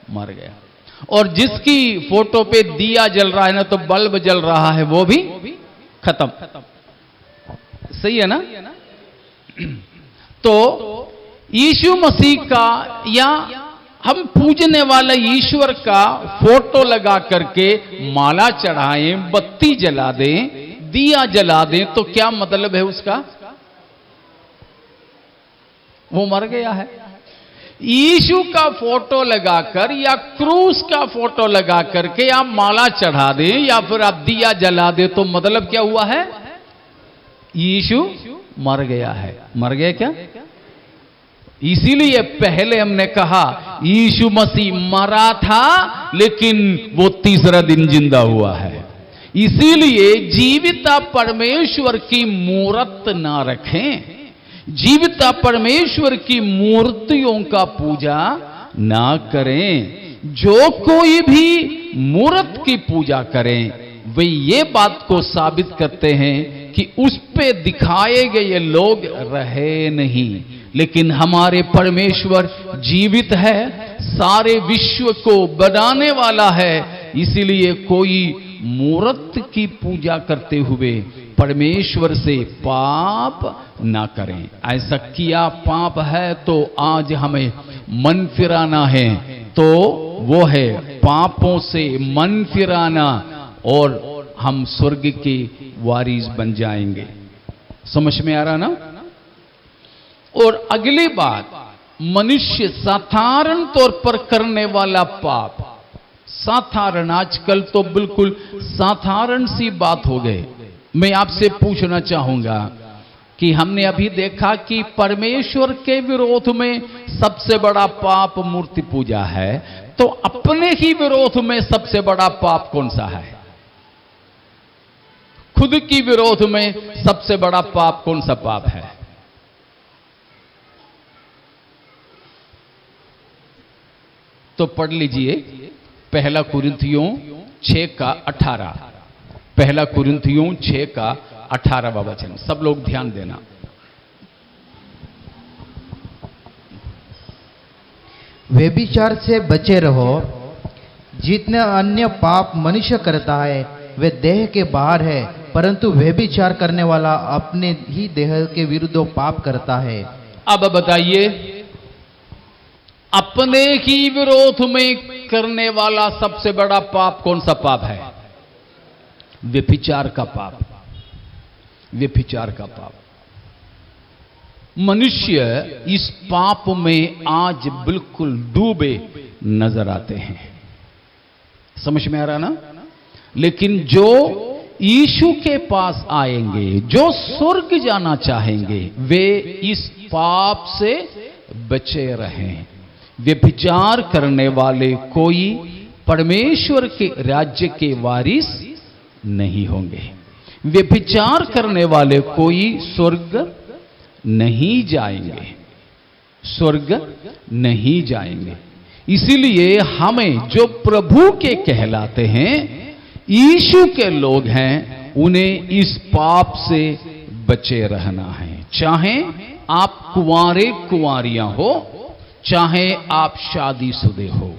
मर गया। और जिसकी फोटो पे दिया जल रहा है ना, तो बल्ब जल रहा है, वो भी खत्म। सही है ना? तो यीशु मसीह का या हम पूजने वाले ईश्वर का फोटो लगा करके माला चढ़ाएं, बत्ती जला दें, दिया जला दें, तो क्या मतलब है उसका? वो मर गया है। यीशु का फोटो लगाकर या क्रूस का फोटो लगा करके आप माला चढ़ा दें या फिर आप दिया जला दें, तो मतलब क्या हुआ है? यीशु मर गया है। मर गया क्या? इसीलिए पहले हमने कहा यीशु मसीह मरा था, लेकिन वो तीसरा दिन जिंदा हुआ है। इसीलिए जीवित परमेश्वर की मूरत ना रखें, जीवित परमेश्वर की मूर्तियों का पूजा ना करें। जो कोई भी मूर्त की पूजा करें, वे ये बात को साबित करते हैं कि उस पे दिखाए गए लोग रहे नहीं, लेकिन हमारे परमेश्वर जीवित है, सारे विश्व को बनाने वाला है। इसीलिए कोई मूर्त की पूजा करते हुए परमेश्वर से पाप ना करें। ऐसा किया पाप है तो आज हमें मन फिराना है, तो वो है पापों से मन फिराना, और हम स्वर्ग के वारिस बन जाएंगे। समझ में आ रहा ना? और अगली बात, मनुष्य साधारण तौर पर करने वाला पाप, साधारण, आजकल तो बिल्कुल साधारण सी बात हो गई। मैं आपसे पूछना चाहूंगा कि हमने अभी देखा कि परमेश्वर के विरोध में सबसे बड़ा पाप मूर्ति पूजा है, तो अपने ही विरोध में सबसे बड़ा पाप कौन सा है? खुद की विरोध में सबसे बड़ा पाप कौन सा पाप है? तो पढ़ लीजिए पहला कुरिन्थियों 6:18। पहला कुरिन्थियों 6:18 वचन, सब लोग ध्यान देना। व्यभिचार से बचे रहो। जितने अन्य पाप मनुष्य करता है वे देह के बाहर है, परंतु व्यभिचार करने वाला अपने ही देह के विरुद्ध पाप करता है। अब बताइए, अपने ही विरोध में करने वाला सबसे बड़ा पाप कौन सा पाप है? व्यभिचार का पाप। व्यभिचार का पाप। मनुष्य इस पाप में आज बिल्कुल डूबे नजर आते हैं। समझ में आ रहा ना? लेकिन जो यीशु के पास आएंगे, जो स्वर्ग जाना चाहेंगे, वे इस पाप से बचे रहें। व्यभिचार करने वाले कोई परमेश्वर के राज्य के वारिस नहीं होंगे। व्यभिचार करने वाले कोई स्वर्ग नहीं जाएंगे, स्वर्ग नहीं जाएंगे। इसीलिए हमें जो प्रभु के कहलाते हैं, यीशु के लोग हैं, उन्हें इस पाप से बचे रहना है। चाहे आप कुंवारे कुंवारियां हो, चाहे आप शादीशुदे हो,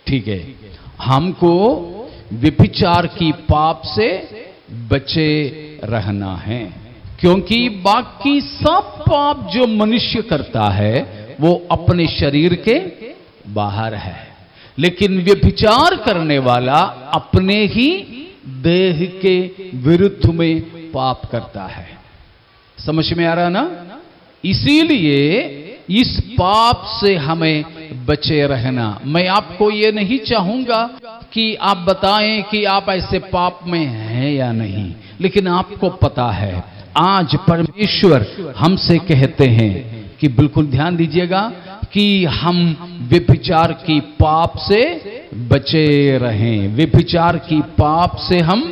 ठीक है, हमको व्यभिचार की पाप से बचे रहना है। क्योंकि बाकी सब पाप जो मनुष्य करता है वो अपने शरीर के बाहर है, लेकिन व्यभिचार करने वाला अपने ही देह के विरुद्ध में पाप करता है। समझ में आ रहा ना? इसीलिए इस पाप से हमें बचे रहना। मैं आपको ये नहीं चाहूंगा कि आप बताएं कि आप ऐसे पाप में हैं या नहीं, लेकिन आपको पता है आज परमेश्वर हमसे कहते हैं कि बिल्कुल ध्यान दीजिएगा कि हम व्यभिचार की पाप से बचे रहें। व्यभिचार की पाप से हम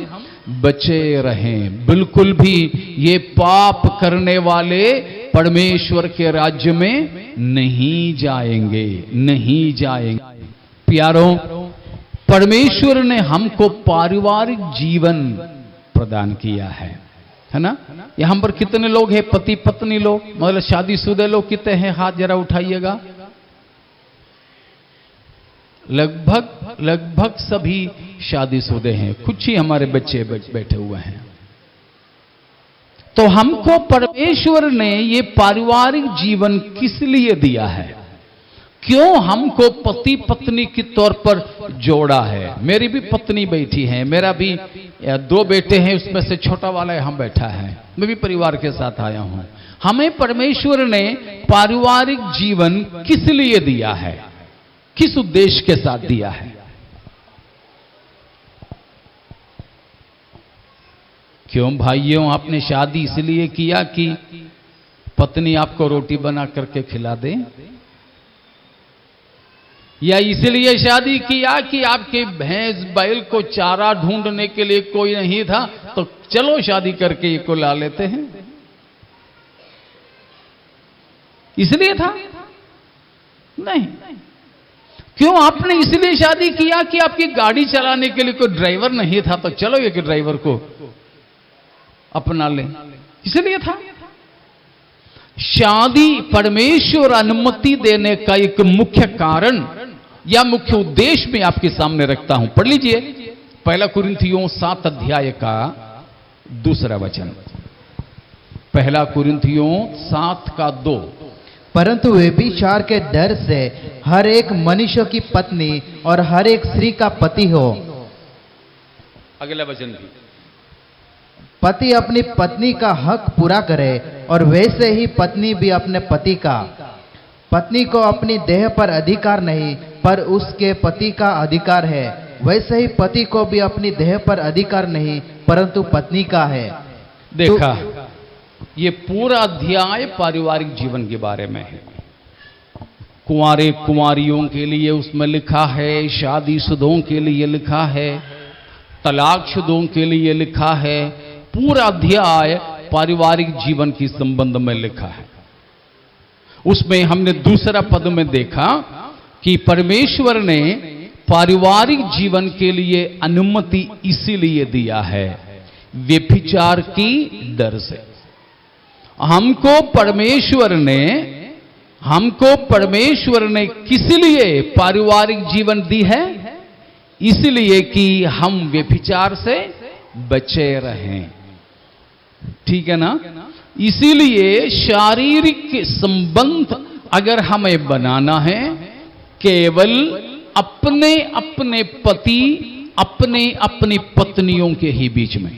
बचे रहें। बिल्कुल भी ये पाप करने वाले परमेश्वर के राज्य में नहीं जाएंगे, नहीं जाएंगे। प्यारों, परमेश्वर ने हमको पारिवारिक जीवन प्रदान किया है ना? यहां पर कितने लोग हैं पति पत्नी लोग, मतलब शादीशुदा लोग कितने हैं? हाथ जरा उठाइएगा। लगभग सभी शादीशुदे हैं, कुछ ही हमारे बच्चे बैठे हुए हैं। तो हमको परमेश्वर ने ये पारिवारिक जीवन किस लिए दिया है? क्यों हमको पति पत्नी के तौर पर जोड़ा है? मेरी भी पत्नी बैठी है, मेरा भी 2 बेटे हैं, उसमें से छोटा वाला यहां बैठा है, मैं भी परिवार के साथ आया हूं। हमें परमेश्वर ने पारिवारिक जीवन किस लिए दिया है? किस उद्देश्य के साथ दिया है? क्यों भाइयों, आपने शादी इसलिए किया कि पत्नी आपको रोटी बना करके खिला दे, या इसलिए शादी किया कि आपके भैंस बैल को चारा ढूंढने के लिए कोई नहीं था तो चलो शादी करके ये को ला लेते हैं, इसलिए था? नहीं। क्यों आपने इसलिए शादी किया कि आपकी गाड़ी चलाने के लिए कोई ड्राइवर नहीं था तो चलो एक ड्राइवर को अपना ले, इसलिए था? शादी परमेश्वर अनुमति देने का एक मुख्य कारण या मुख्य उद्देश्य में आपके सामने रखता हूं। पढ़ लीजिए 1 कुरिन्थियों 7 अध्याय का 2 वचन। 1 कुरिन्थियों 7 का 2। परंतु व्यभिचार के डर से हर एक मनुष्य की पत्नी और हर एक स्त्री का पति हो। अगला वचन भी, पति अपनी पत्नी का हक पूरा करे और वैसे ही पत्नी भी अपने पति का। पत्नी को अपनी देह पर अधिकार नहीं पर उसके पति का अधिकार है, वैसे ही पति को भी अपनी देह पर अधिकार नहीं परंतु पत्नी का है। देखा, ये पूरा अध्याय पारिवारिक जीवन के बारे में है। कुंवारे कुंवारियों के लिए उसमें लिखा है, शादीशुदों के लिए लिखा है, तलाकशुदों के लिए लिखा है। पूरा अध्याय पारिवारिक जीवन के संबंध में लिखा है। उसमें हमने 2 पद में देखा कि परमेश्वर ने पारिवारिक जीवन के लिए अनुमति इसीलिए दिया है, व्यभिचार की डर से। हमको परमेश्वर ने किस लिए पारिवारिक जीवन दी है? इसलिए कि हम व्यभिचार से बचे रहें, ठीक है ना? इसीलिए शारीरिक संबंध अगर हमें बनाना है, केवल अपने अपने पति अपने अपनी पत्नियों के ही बीच में।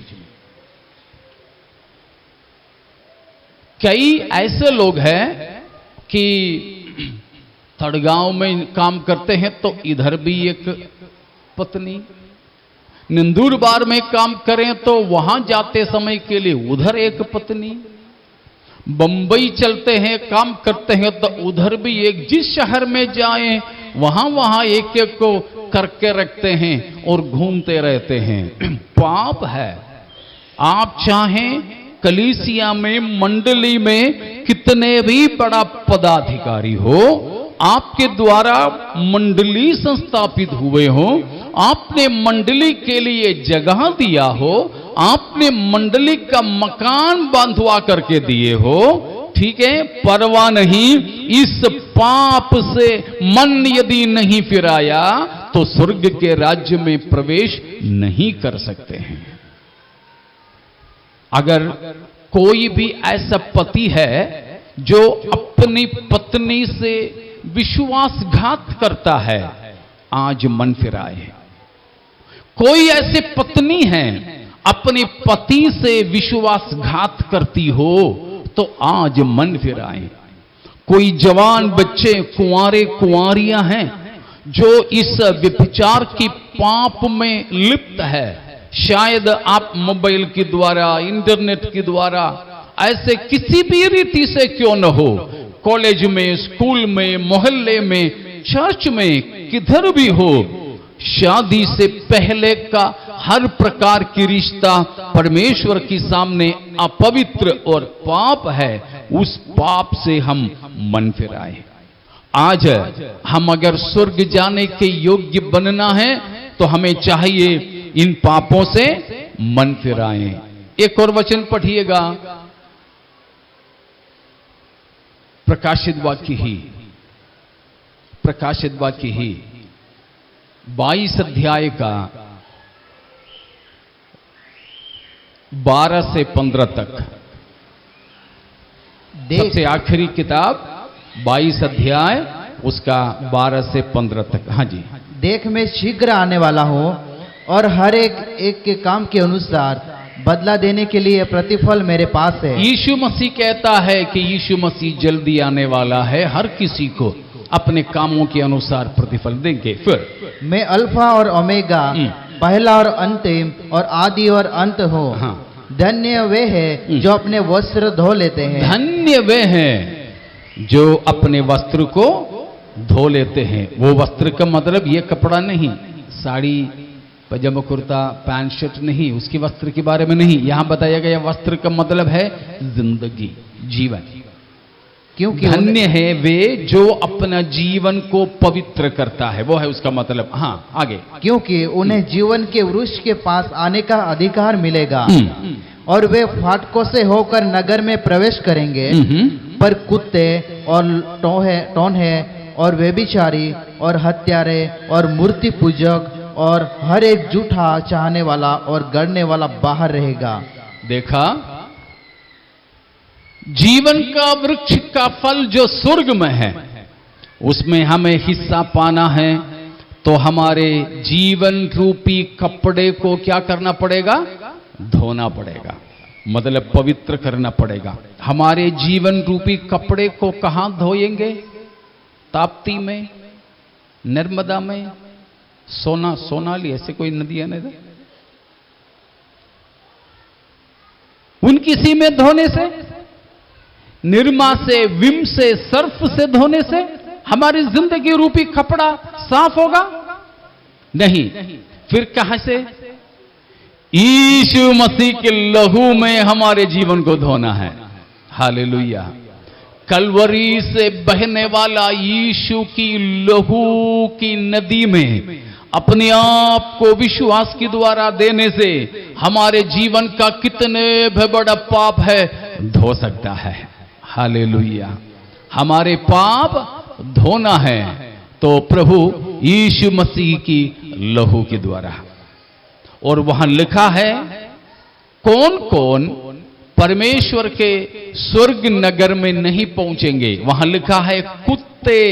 कई ऐसे लोग हैं कि तड़गांव में काम करते हैं तो इधर भी एक पत्नी, नंदुरबार में काम करें तो वहां जाते समय के लिए उधर एक पत्नी, बंबई चलते हैं काम करते हैं तो उधर भी एक, जिस शहर में जाएं वहां एक एक को करके रखते हैं और घूमते रहते हैं। पाप है। आप चाहें कलीसिया में, मंडली में कितने भी बड़ा पदाधिकारी हो, आपके द्वारा मंडली संस्थापित हुए हो, आपने मंडली के लिए जगह दिया हो, आपने मंडली का मकान बांधवा करके दिए हो, ठीक है, परवाह नहीं। इस पाप से मन यदि नहीं फिराया तो स्वर्ग के राज्य में प्रवेश नहीं कर सकते हैं। अगर कोई भी ऐसा पति है जो अपनी पत्नी से विश्वासघात करता है, आज मन फिराए। कोई ऐसी पत्नी है अपने पति से विश्वासघात करती हो तो आज मन फिराए। कोई जवान बच्चे, कुंवारे कुंवारियां हैं जो इस व्यभिचार की पाप में लिप्त है, शायद आप मोबाइल के द्वारा, इंटरनेट के द्वारा, ऐसे किसी भी रीति से क्यों न हो, कॉलेज में, स्कूल में, मोहल्ले में, चर्च में, किधर भी हो, शादी से पहले का हर प्रकार की रिश्ता परमेश्वर के सामने अपवित्र और पाप है। उस पाप से हम मन फिराए। आज हम अगर स्वर्ग जाने के योग्य बनना है तो हमें चाहिए इन पापों से मन फिराएं। एक और वचन पढ़िएगा, प्रकाशित वाक्य ही 22 अध्याय का 12 से 15 तक, सबसे आखिरी किताब 22 अध्याय उसका 12 से 15 तक। हाँ जी। देख मैं शीघ्र आने वाला हूँ और हर एक के काम के अनुसार बदला देने के लिए प्रतिफल मेरे पास है। यीशु मसीह कहता है कि यीशु मसीह जल्दी आने वाला है, हर किसी को अपने कामों के अनुसार प्रतिफल देंगे। फिर मैं अल्फा और ओमेगा, पहला और अंतिम और आदि और अंत हूँ। हाँ। धन्य वे हैं जो अपने वस्त्र धो लेते हैं। धन्य वे हैं जो अपने वस्त्र को धो लेते हैं। वो वस्त्र का मतलब ये कपड़ा नहीं, साड़ी पजामा कुर्ता पैंट शर्ट नहीं, उसके वस्त्र के बारे में नहीं। यहां बताया गया वस्त्र का मतलब है जिंदगी, जीवन। क्योंकि धन्य है वे जो अपना जीवन को पवित्र करता है, वो है उसका मतलब। हाँ, आगे। क्योंकि उन्हें जीवन के वृक्ष के पास आने का अधिकार मिलेगा और वे फाटकों से होकर नगर में प्रवेश करेंगे। पर कुत्ते और टोन्हे और व्यभिचारी और हत्यारे और मूर्ति पूजक और हर एक झूठा चाहने वाला और गढ़ने वाला बाहर रहेगा। देखा, जीवन का वृक्ष का फल जो स्वर्ग में है, उसमें हमें हिस्सा पाना है तो हमारे जीवन रूपी कपड़े को क्या करना पड़ेगा? धोना पड़ेगा, मतलब पवित्र करना पड़ेगा। हमारे जीवन रूपी कपड़े को कहां धोएंगे? ताप्ती में, नर्मदा में, सोनाली, ऐसे कोई नदी है ना, उन किसी में धोने से, निर्मा से, विम से, सर्फ से धोने से हमारी जिंदगी रूपी कपड़ा साफ होगा? नहीं। फिर कहां से? यीशु मसीह के लहू में हमारे जीवन को धोना है। हालेलुया। कलवरी से बहने वाला यीशु की लहू की नदी में अपने आप को विश्वास के द्वारा देने से हमारे जीवन का कितने भी बड़ा पाप है धो सकता है। हालेलुया। हमारे पाप धोना है तो प्रभु यीशु मसीह की लहू के द्वारा। और वहां लिखा है कौन कौन परमेश्वर के स्वर्ग नगर में नहीं पहुंचेंगे। वहां लिखा है कुत्ते।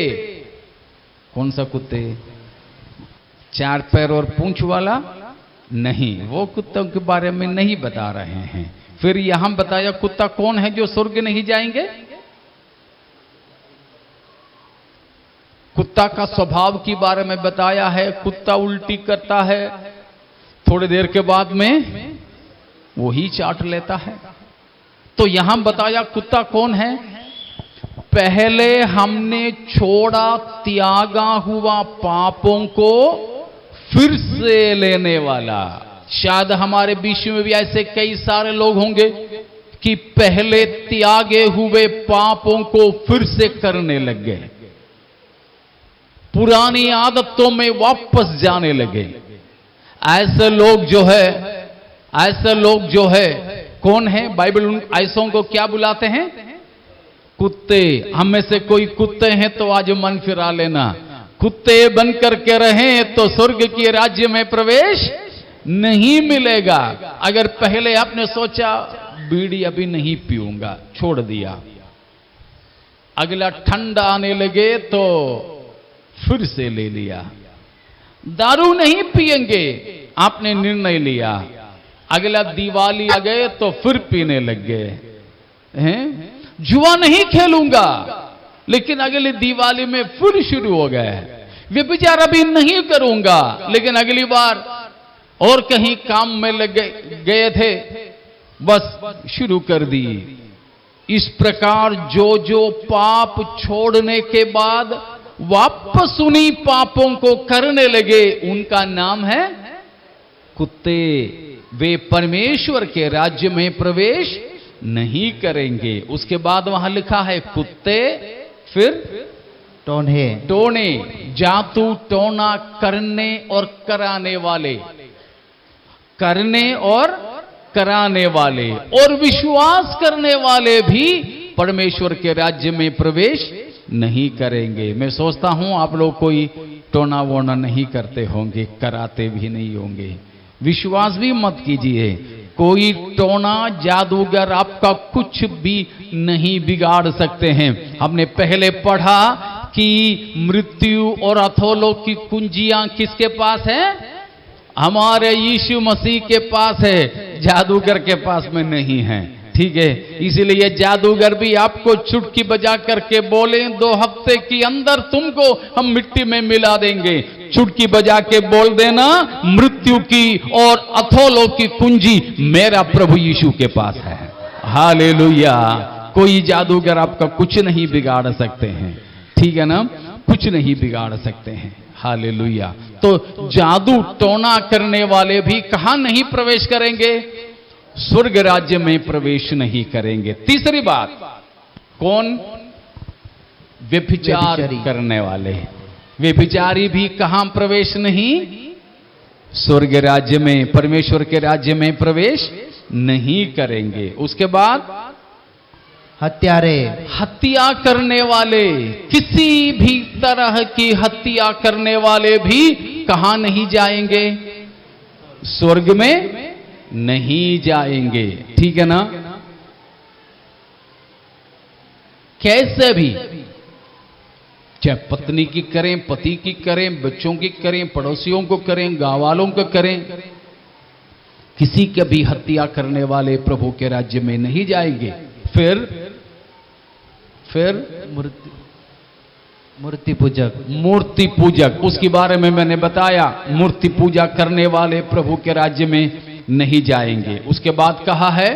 कौन सा कुत्ते? 4 पैर और पूंछ वाला नहीं, वो कुत्तों के बारे में नहीं बता रहे हैं। फिर यहां बताया कुत्ता कौन है जो स्वर्ग नहीं जाएंगे? कुत्ता का स्वभाव के बारे में बताया है। कुत्ता उल्टी करता है, थोड़ी देर के बाद में वो ही चाट लेता है। तो यहां बताया कुत्ता कौन है? पहले हमने छोड़ा त्यागा हुआ पापों को फिर से लेने वाला। शायद हमारे बीच में भी ऐसे कई सारे लोग होंगे कि पहले त्यागे हुए पापों को फिर से करने लग गए, पुरानी आदतों में वापस जाने लगे। ऐसे लोग जो है कौन है? बाइबल उन ऐसों को क्या बुलाते हैं? कुत्ते। हम में से कोई कुत्ते हैं तो आज मन फिरा लेना। कुत्ते बन करके रहें तो स्वर्ग के राज्य में प्रवेश नहीं मिलेगा। अगर पहले आपने सोचा बीड़ी अभी नहीं पीऊंगा, छोड़ दिया, अगला ठंडा आने लगे तो फिर से ले लिया। दारू नहीं पिएंगे, आपने निर्णय लिया, अगला दिवाली आ गए तो फिर पीने लग गए हैं। जुआ नहीं खेलूंगा, लेकिन अगली दिवाली में फिर शुरू हो गए। व्यभिचार अभी नहीं करूंगा, लेकिन अगली बार और कहीं काम में लग गए थे, बस शुरू कर दी। इस प्रकार जो पाप छोड़ने के बाद वापस उन्हीं पापों को करने लगे, उनका नाम है कुत्ते। वे परमेश्वर के राज्य में प्रवेश नहीं करेंगे। उसके बाद वहां लिखा है कुत्ते, फिर टोने, जातू टोना करने और कराने वाले, और विश्वास करने वाले भी परमेश्वर के राज्य में प्रवेश नहीं करेंगे। मैं सोचता हूं आप लोग कोई टोना वोना नहीं करते होंगे, कराते भी नहीं होंगे। विश्वास भी मत कीजिए, कोई टोना जादूगर आपका कुछ भी नहीं बिगाड़ सकते हैं। हमने पहले पढ़ा कि मृत्यु और अधोलोक की कुंजियां किसके पास है? हमारे यीशु मसीह के पास है, जादूगर के पास में नहीं है। ठीक है, इसलिए जादूगर भी आपको चुटकी बजा करके बोले 2 हफ्ते के अंदर तुमको हम मिट्टी में मिला देंगे, चुटकी बजा के बोल देना मृत्यु की और अधोलोक की कुंजी मेरा प्रभु यीशु के पास है। हालेलुया। कोई जादूगर आपका कुछ नहीं बिगाड़ सकते हैं। ठीक है ना, कुछ नहीं बिगाड़ सकते हैं। हालेलुया। तो जादू टोना करने वाले भी कहां नहीं प्रवेश करेंगे? स्वर्ग राज्य में प्रवेश नहीं करेंगे। तीसरी बात, कौन? व्यभिचार करने वाले। व्यभिचारी भी कहां प्रवेश नहीं? स्वर्ग राज्य में, परमेश्वर के राज्य में प्रवेश नहीं करेंगे। उसके बाद हत्यारे, हत्या करने वाले, किसी भी तरह की हत्या करने वाले भी कहां नहीं जाएंगे? स्वर्ग में नहीं जाएंगे। ठीक है ना? कैसे भी, चाहे पत्नी की करें, पति की करें, बच्चों की करें, पड़ोसियों को करें, गांव वालों को करें, किसी की भी हत्या करने वाले प्रभु के राज्य में नहीं जाएंगे। फिर मूर्ति पूजक, मूर्ति पूजक, उसके बारे में मैंने बताया। मूर्ति पूजा करने वाले प्रभु के राज्य में नहीं जाएंगे। उसके बाद कहा है,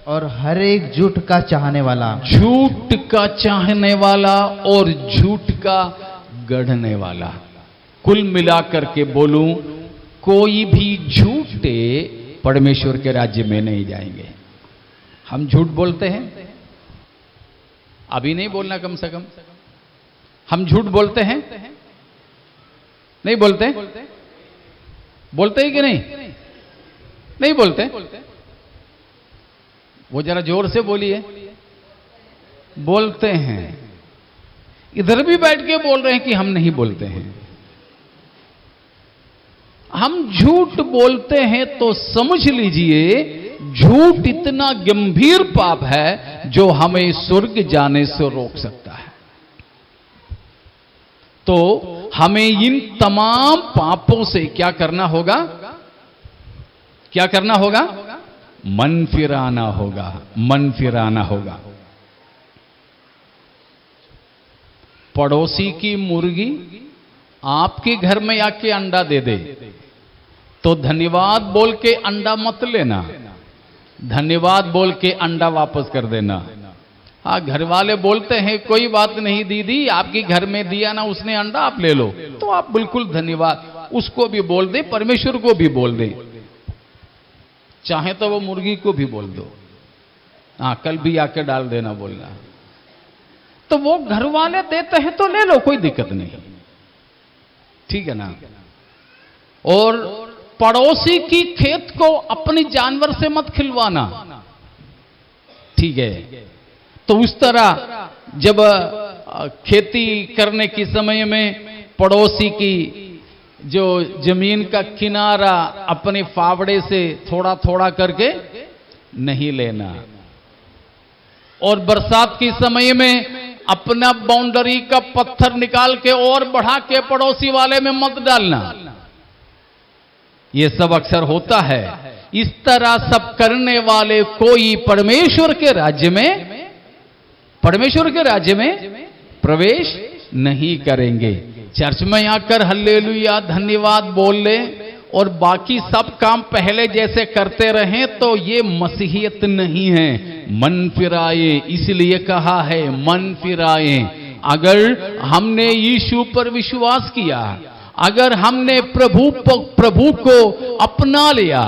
और हर एक झूठ का चाहने वाला, झूठ का चाहने वाला और झूठ का गढ़ने वाला। कुल मिलाकर के बोलूं, कोई भी झूठे परमेश्वर के राज्य में नहीं जाएंगे। हम झूठ बोलते हैं, अभी नहीं बोलना, कम से कम हम झूठ बोलते हैं, नहीं बोलते? बोलते हैं कि नहीं? नहीं बोलते? वो जरा जोर से बोलिए। बोलते हैं। इधर भी बैठ के बोल रहे हैं कि हम नहीं बोलते हैं। हम झूठ बोलते हैं तो समझ लीजिए झूठ इतना गंभीर पाप है जो हमें स्वर्ग जाने से रोक सकता है। तो हमें इन तमाम पापों से क्या करना होगा? क्या करना होगा? मन फिराना होगा, मन फिराना होगा। पड़ोसी की मुर्गी आपके घर में आके अंडा दे दे तो धन्यवाद बोल के अंडा मत लेना, धन्यवाद बोल के अंडा वापस कर देना। हाँ, घर वाले बोलते हैं कोई बात नहीं दीदी, आपके घर में दिया ना उसने अंडा, आप ले लो, तो आप बिल्कुल धन्यवाद उसको भी बोल दे, परमेश्वर को भी बोल दे, चाहे तो वो मुर्गी को भी बोल दो। हाँ, कल भी आके डाल देना बोलना। तो वो घर वाले देते हैं तो ले लो, कोई दिक्कत नहीं, ठीक है ना। और पड़ोसी की खेत को अपने जानवर से मत खिलवाना, ठीक है। तो उस तरह जब खेती करने के समय में पड़ोसी की जो जमीन का किनारा अपने फावड़े से थोड़ा थोड़ा करके नहीं लेना, और बरसात के समय में अपना बाउंड्री का पत्थर निकाल के और बढ़ा के पड़ोसी वाले में मत डालना। ये सब अक्सर होता है। इस तरह सब करने वाले कोई परमेश्वर के राज्य में, परमेश्वर के राज्य में प्रवेश नहीं करेंगे। चर्च में आकर हल्लेलुया धन्यवाद बोल ले और बाकी सब काम पहले जैसे करते रहें तो ये मसीहियत नहीं है। मन फिराए, इसलिए कहा है मन फिराए। अगर हमने यीशु पर विश्वास किया, अगर हमने प्रभु को अपना लिया,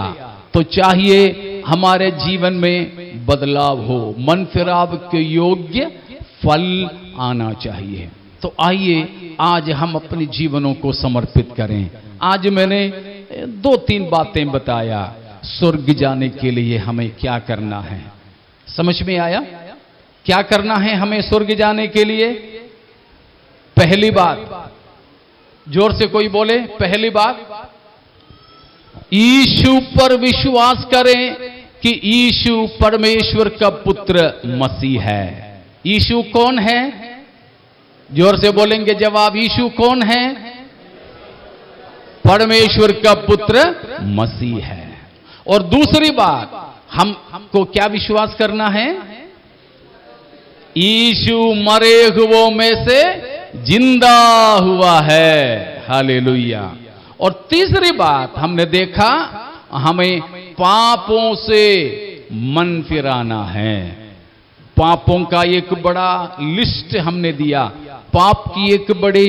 तो चाहिए हमारे जीवन में बदलाव हो, मन फिराव के योग्य फल आना चाहिए। तो आइए आज हम अपने जीवनों को समर्पित करें। आज मैंने 2-3 बातें बताया, स्वर्ग जाने के लिए हमें क्या करना है। समझ में आया क्या करना है हमें स्वर्ग जाने के लिए? पहली बात, जोर से कोई बोले। पहली बात, यीशु पर विश्वास करें कि यीशु परमेश्वर का पुत्र मसीह है। यीशु कौन है? जोर से बोलेंगे जवाब, यीशु कौन है? परमेश्वर का पुत्र मसीह है। और दूसरी बात, हमको क्या विश्वास करना है? यीशु मरे हुओं में से जिंदा हुआ है। हालेलुया। और तीसरी बात हमने देखा, हमें पापों से मन फिराना है। पापों का एक बड़ा लिस्ट हमने दिया, पाप की एक बड़ी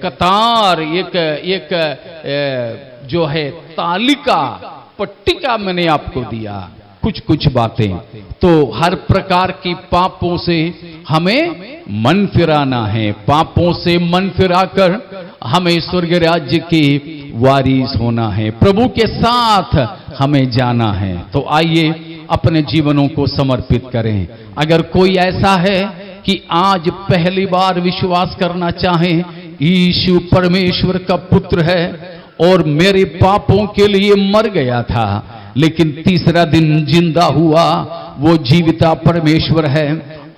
कतार, एक जो है तालिका, पट्टिका मैंने आपको दिया, कुछ बातें। तो हर प्रकार की पापों से हमें मन फिराना है। पापों से मन फिराकर हमें स्वर्ग राज्य की वारिस होना है, प्रभु के साथ हमें जाना है। तो आइए अपने जीवनों को समर्पित करें। अगर कोई ऐसा है कि आज पहली बार विश्वास करना चाहें यीशु परमेश्वर का पुत्र है और मेरे पापों के लिए मर गया था लेकिन तीसरा दिन जिंदा हुआ, वो जीविता परमेश्वर है।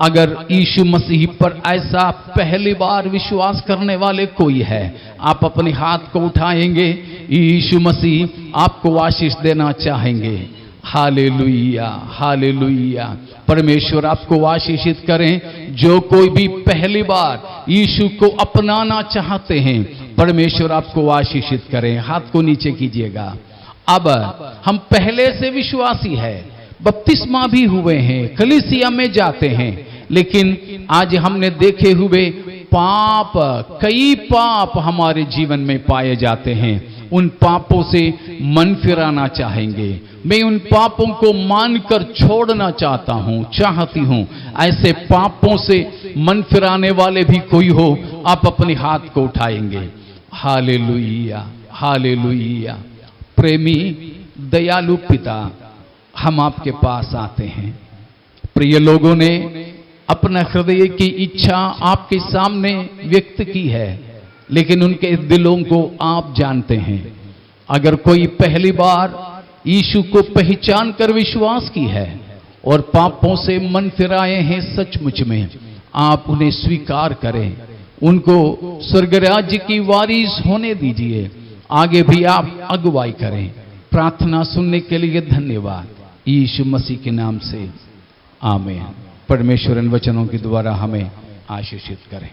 अगर यीशु मसीह पर ऐसा पहली बार विश्वास करने वाले कोई है, आप अपने हाथ को उठाएंगे, यीशु मसीह आपको आशीष देना चाहेंगे। Hallelujah, hallelujah. परमेश्वर आपको आशीषित करें। जो कोई भी पहली बार यीशु को अपनाना चाहते हैं, परमेश्वर आपको आशीषित करें। हाथ को नीचे कीजिएगा। अब हम पहले से विश्वासी है, बपतिस्मा भी हुए हैं, कलीसिया में जाते हैं, लेकिन आज हमने देखे हुए पाप, कई पाप हमारे जीवन में पाए जाते हैं। उन पापों से मन फिराना चाहेंगे। मैं उन पापों को मानकर छोड़ना चाहता हूं, चाहती हूं। ऐसे पापों से मन फिराने वाले भी कोई हो, आप अपने हाथ को उठाएंगे। Hallelujah, hallelujah. प्रेमी दयालु पिता, हम आपके पास आते हैं। प्रिय लोगों ने अपना हृदय की इच्छा आपके सामने व्यक्त की है, लेकिन उनके दिलों को आप जानते हैं। अगर कोई पहली बार यीशु को पहचान कर विश्वास की है और पापों से मन फिराए हैं, सचमुच में आप उन्हें स्वीकार करें, उनको स्वर्ग राज्य की वारिस होने दीजिए। आगे भी आप अगुवाई करें। प्रार्थना सुनने के लिए धन्यवाद, यीशु मसीह के नाम से आमीन। परमेश्वर इन वचनों के द्वारा हमें आशीषित करें।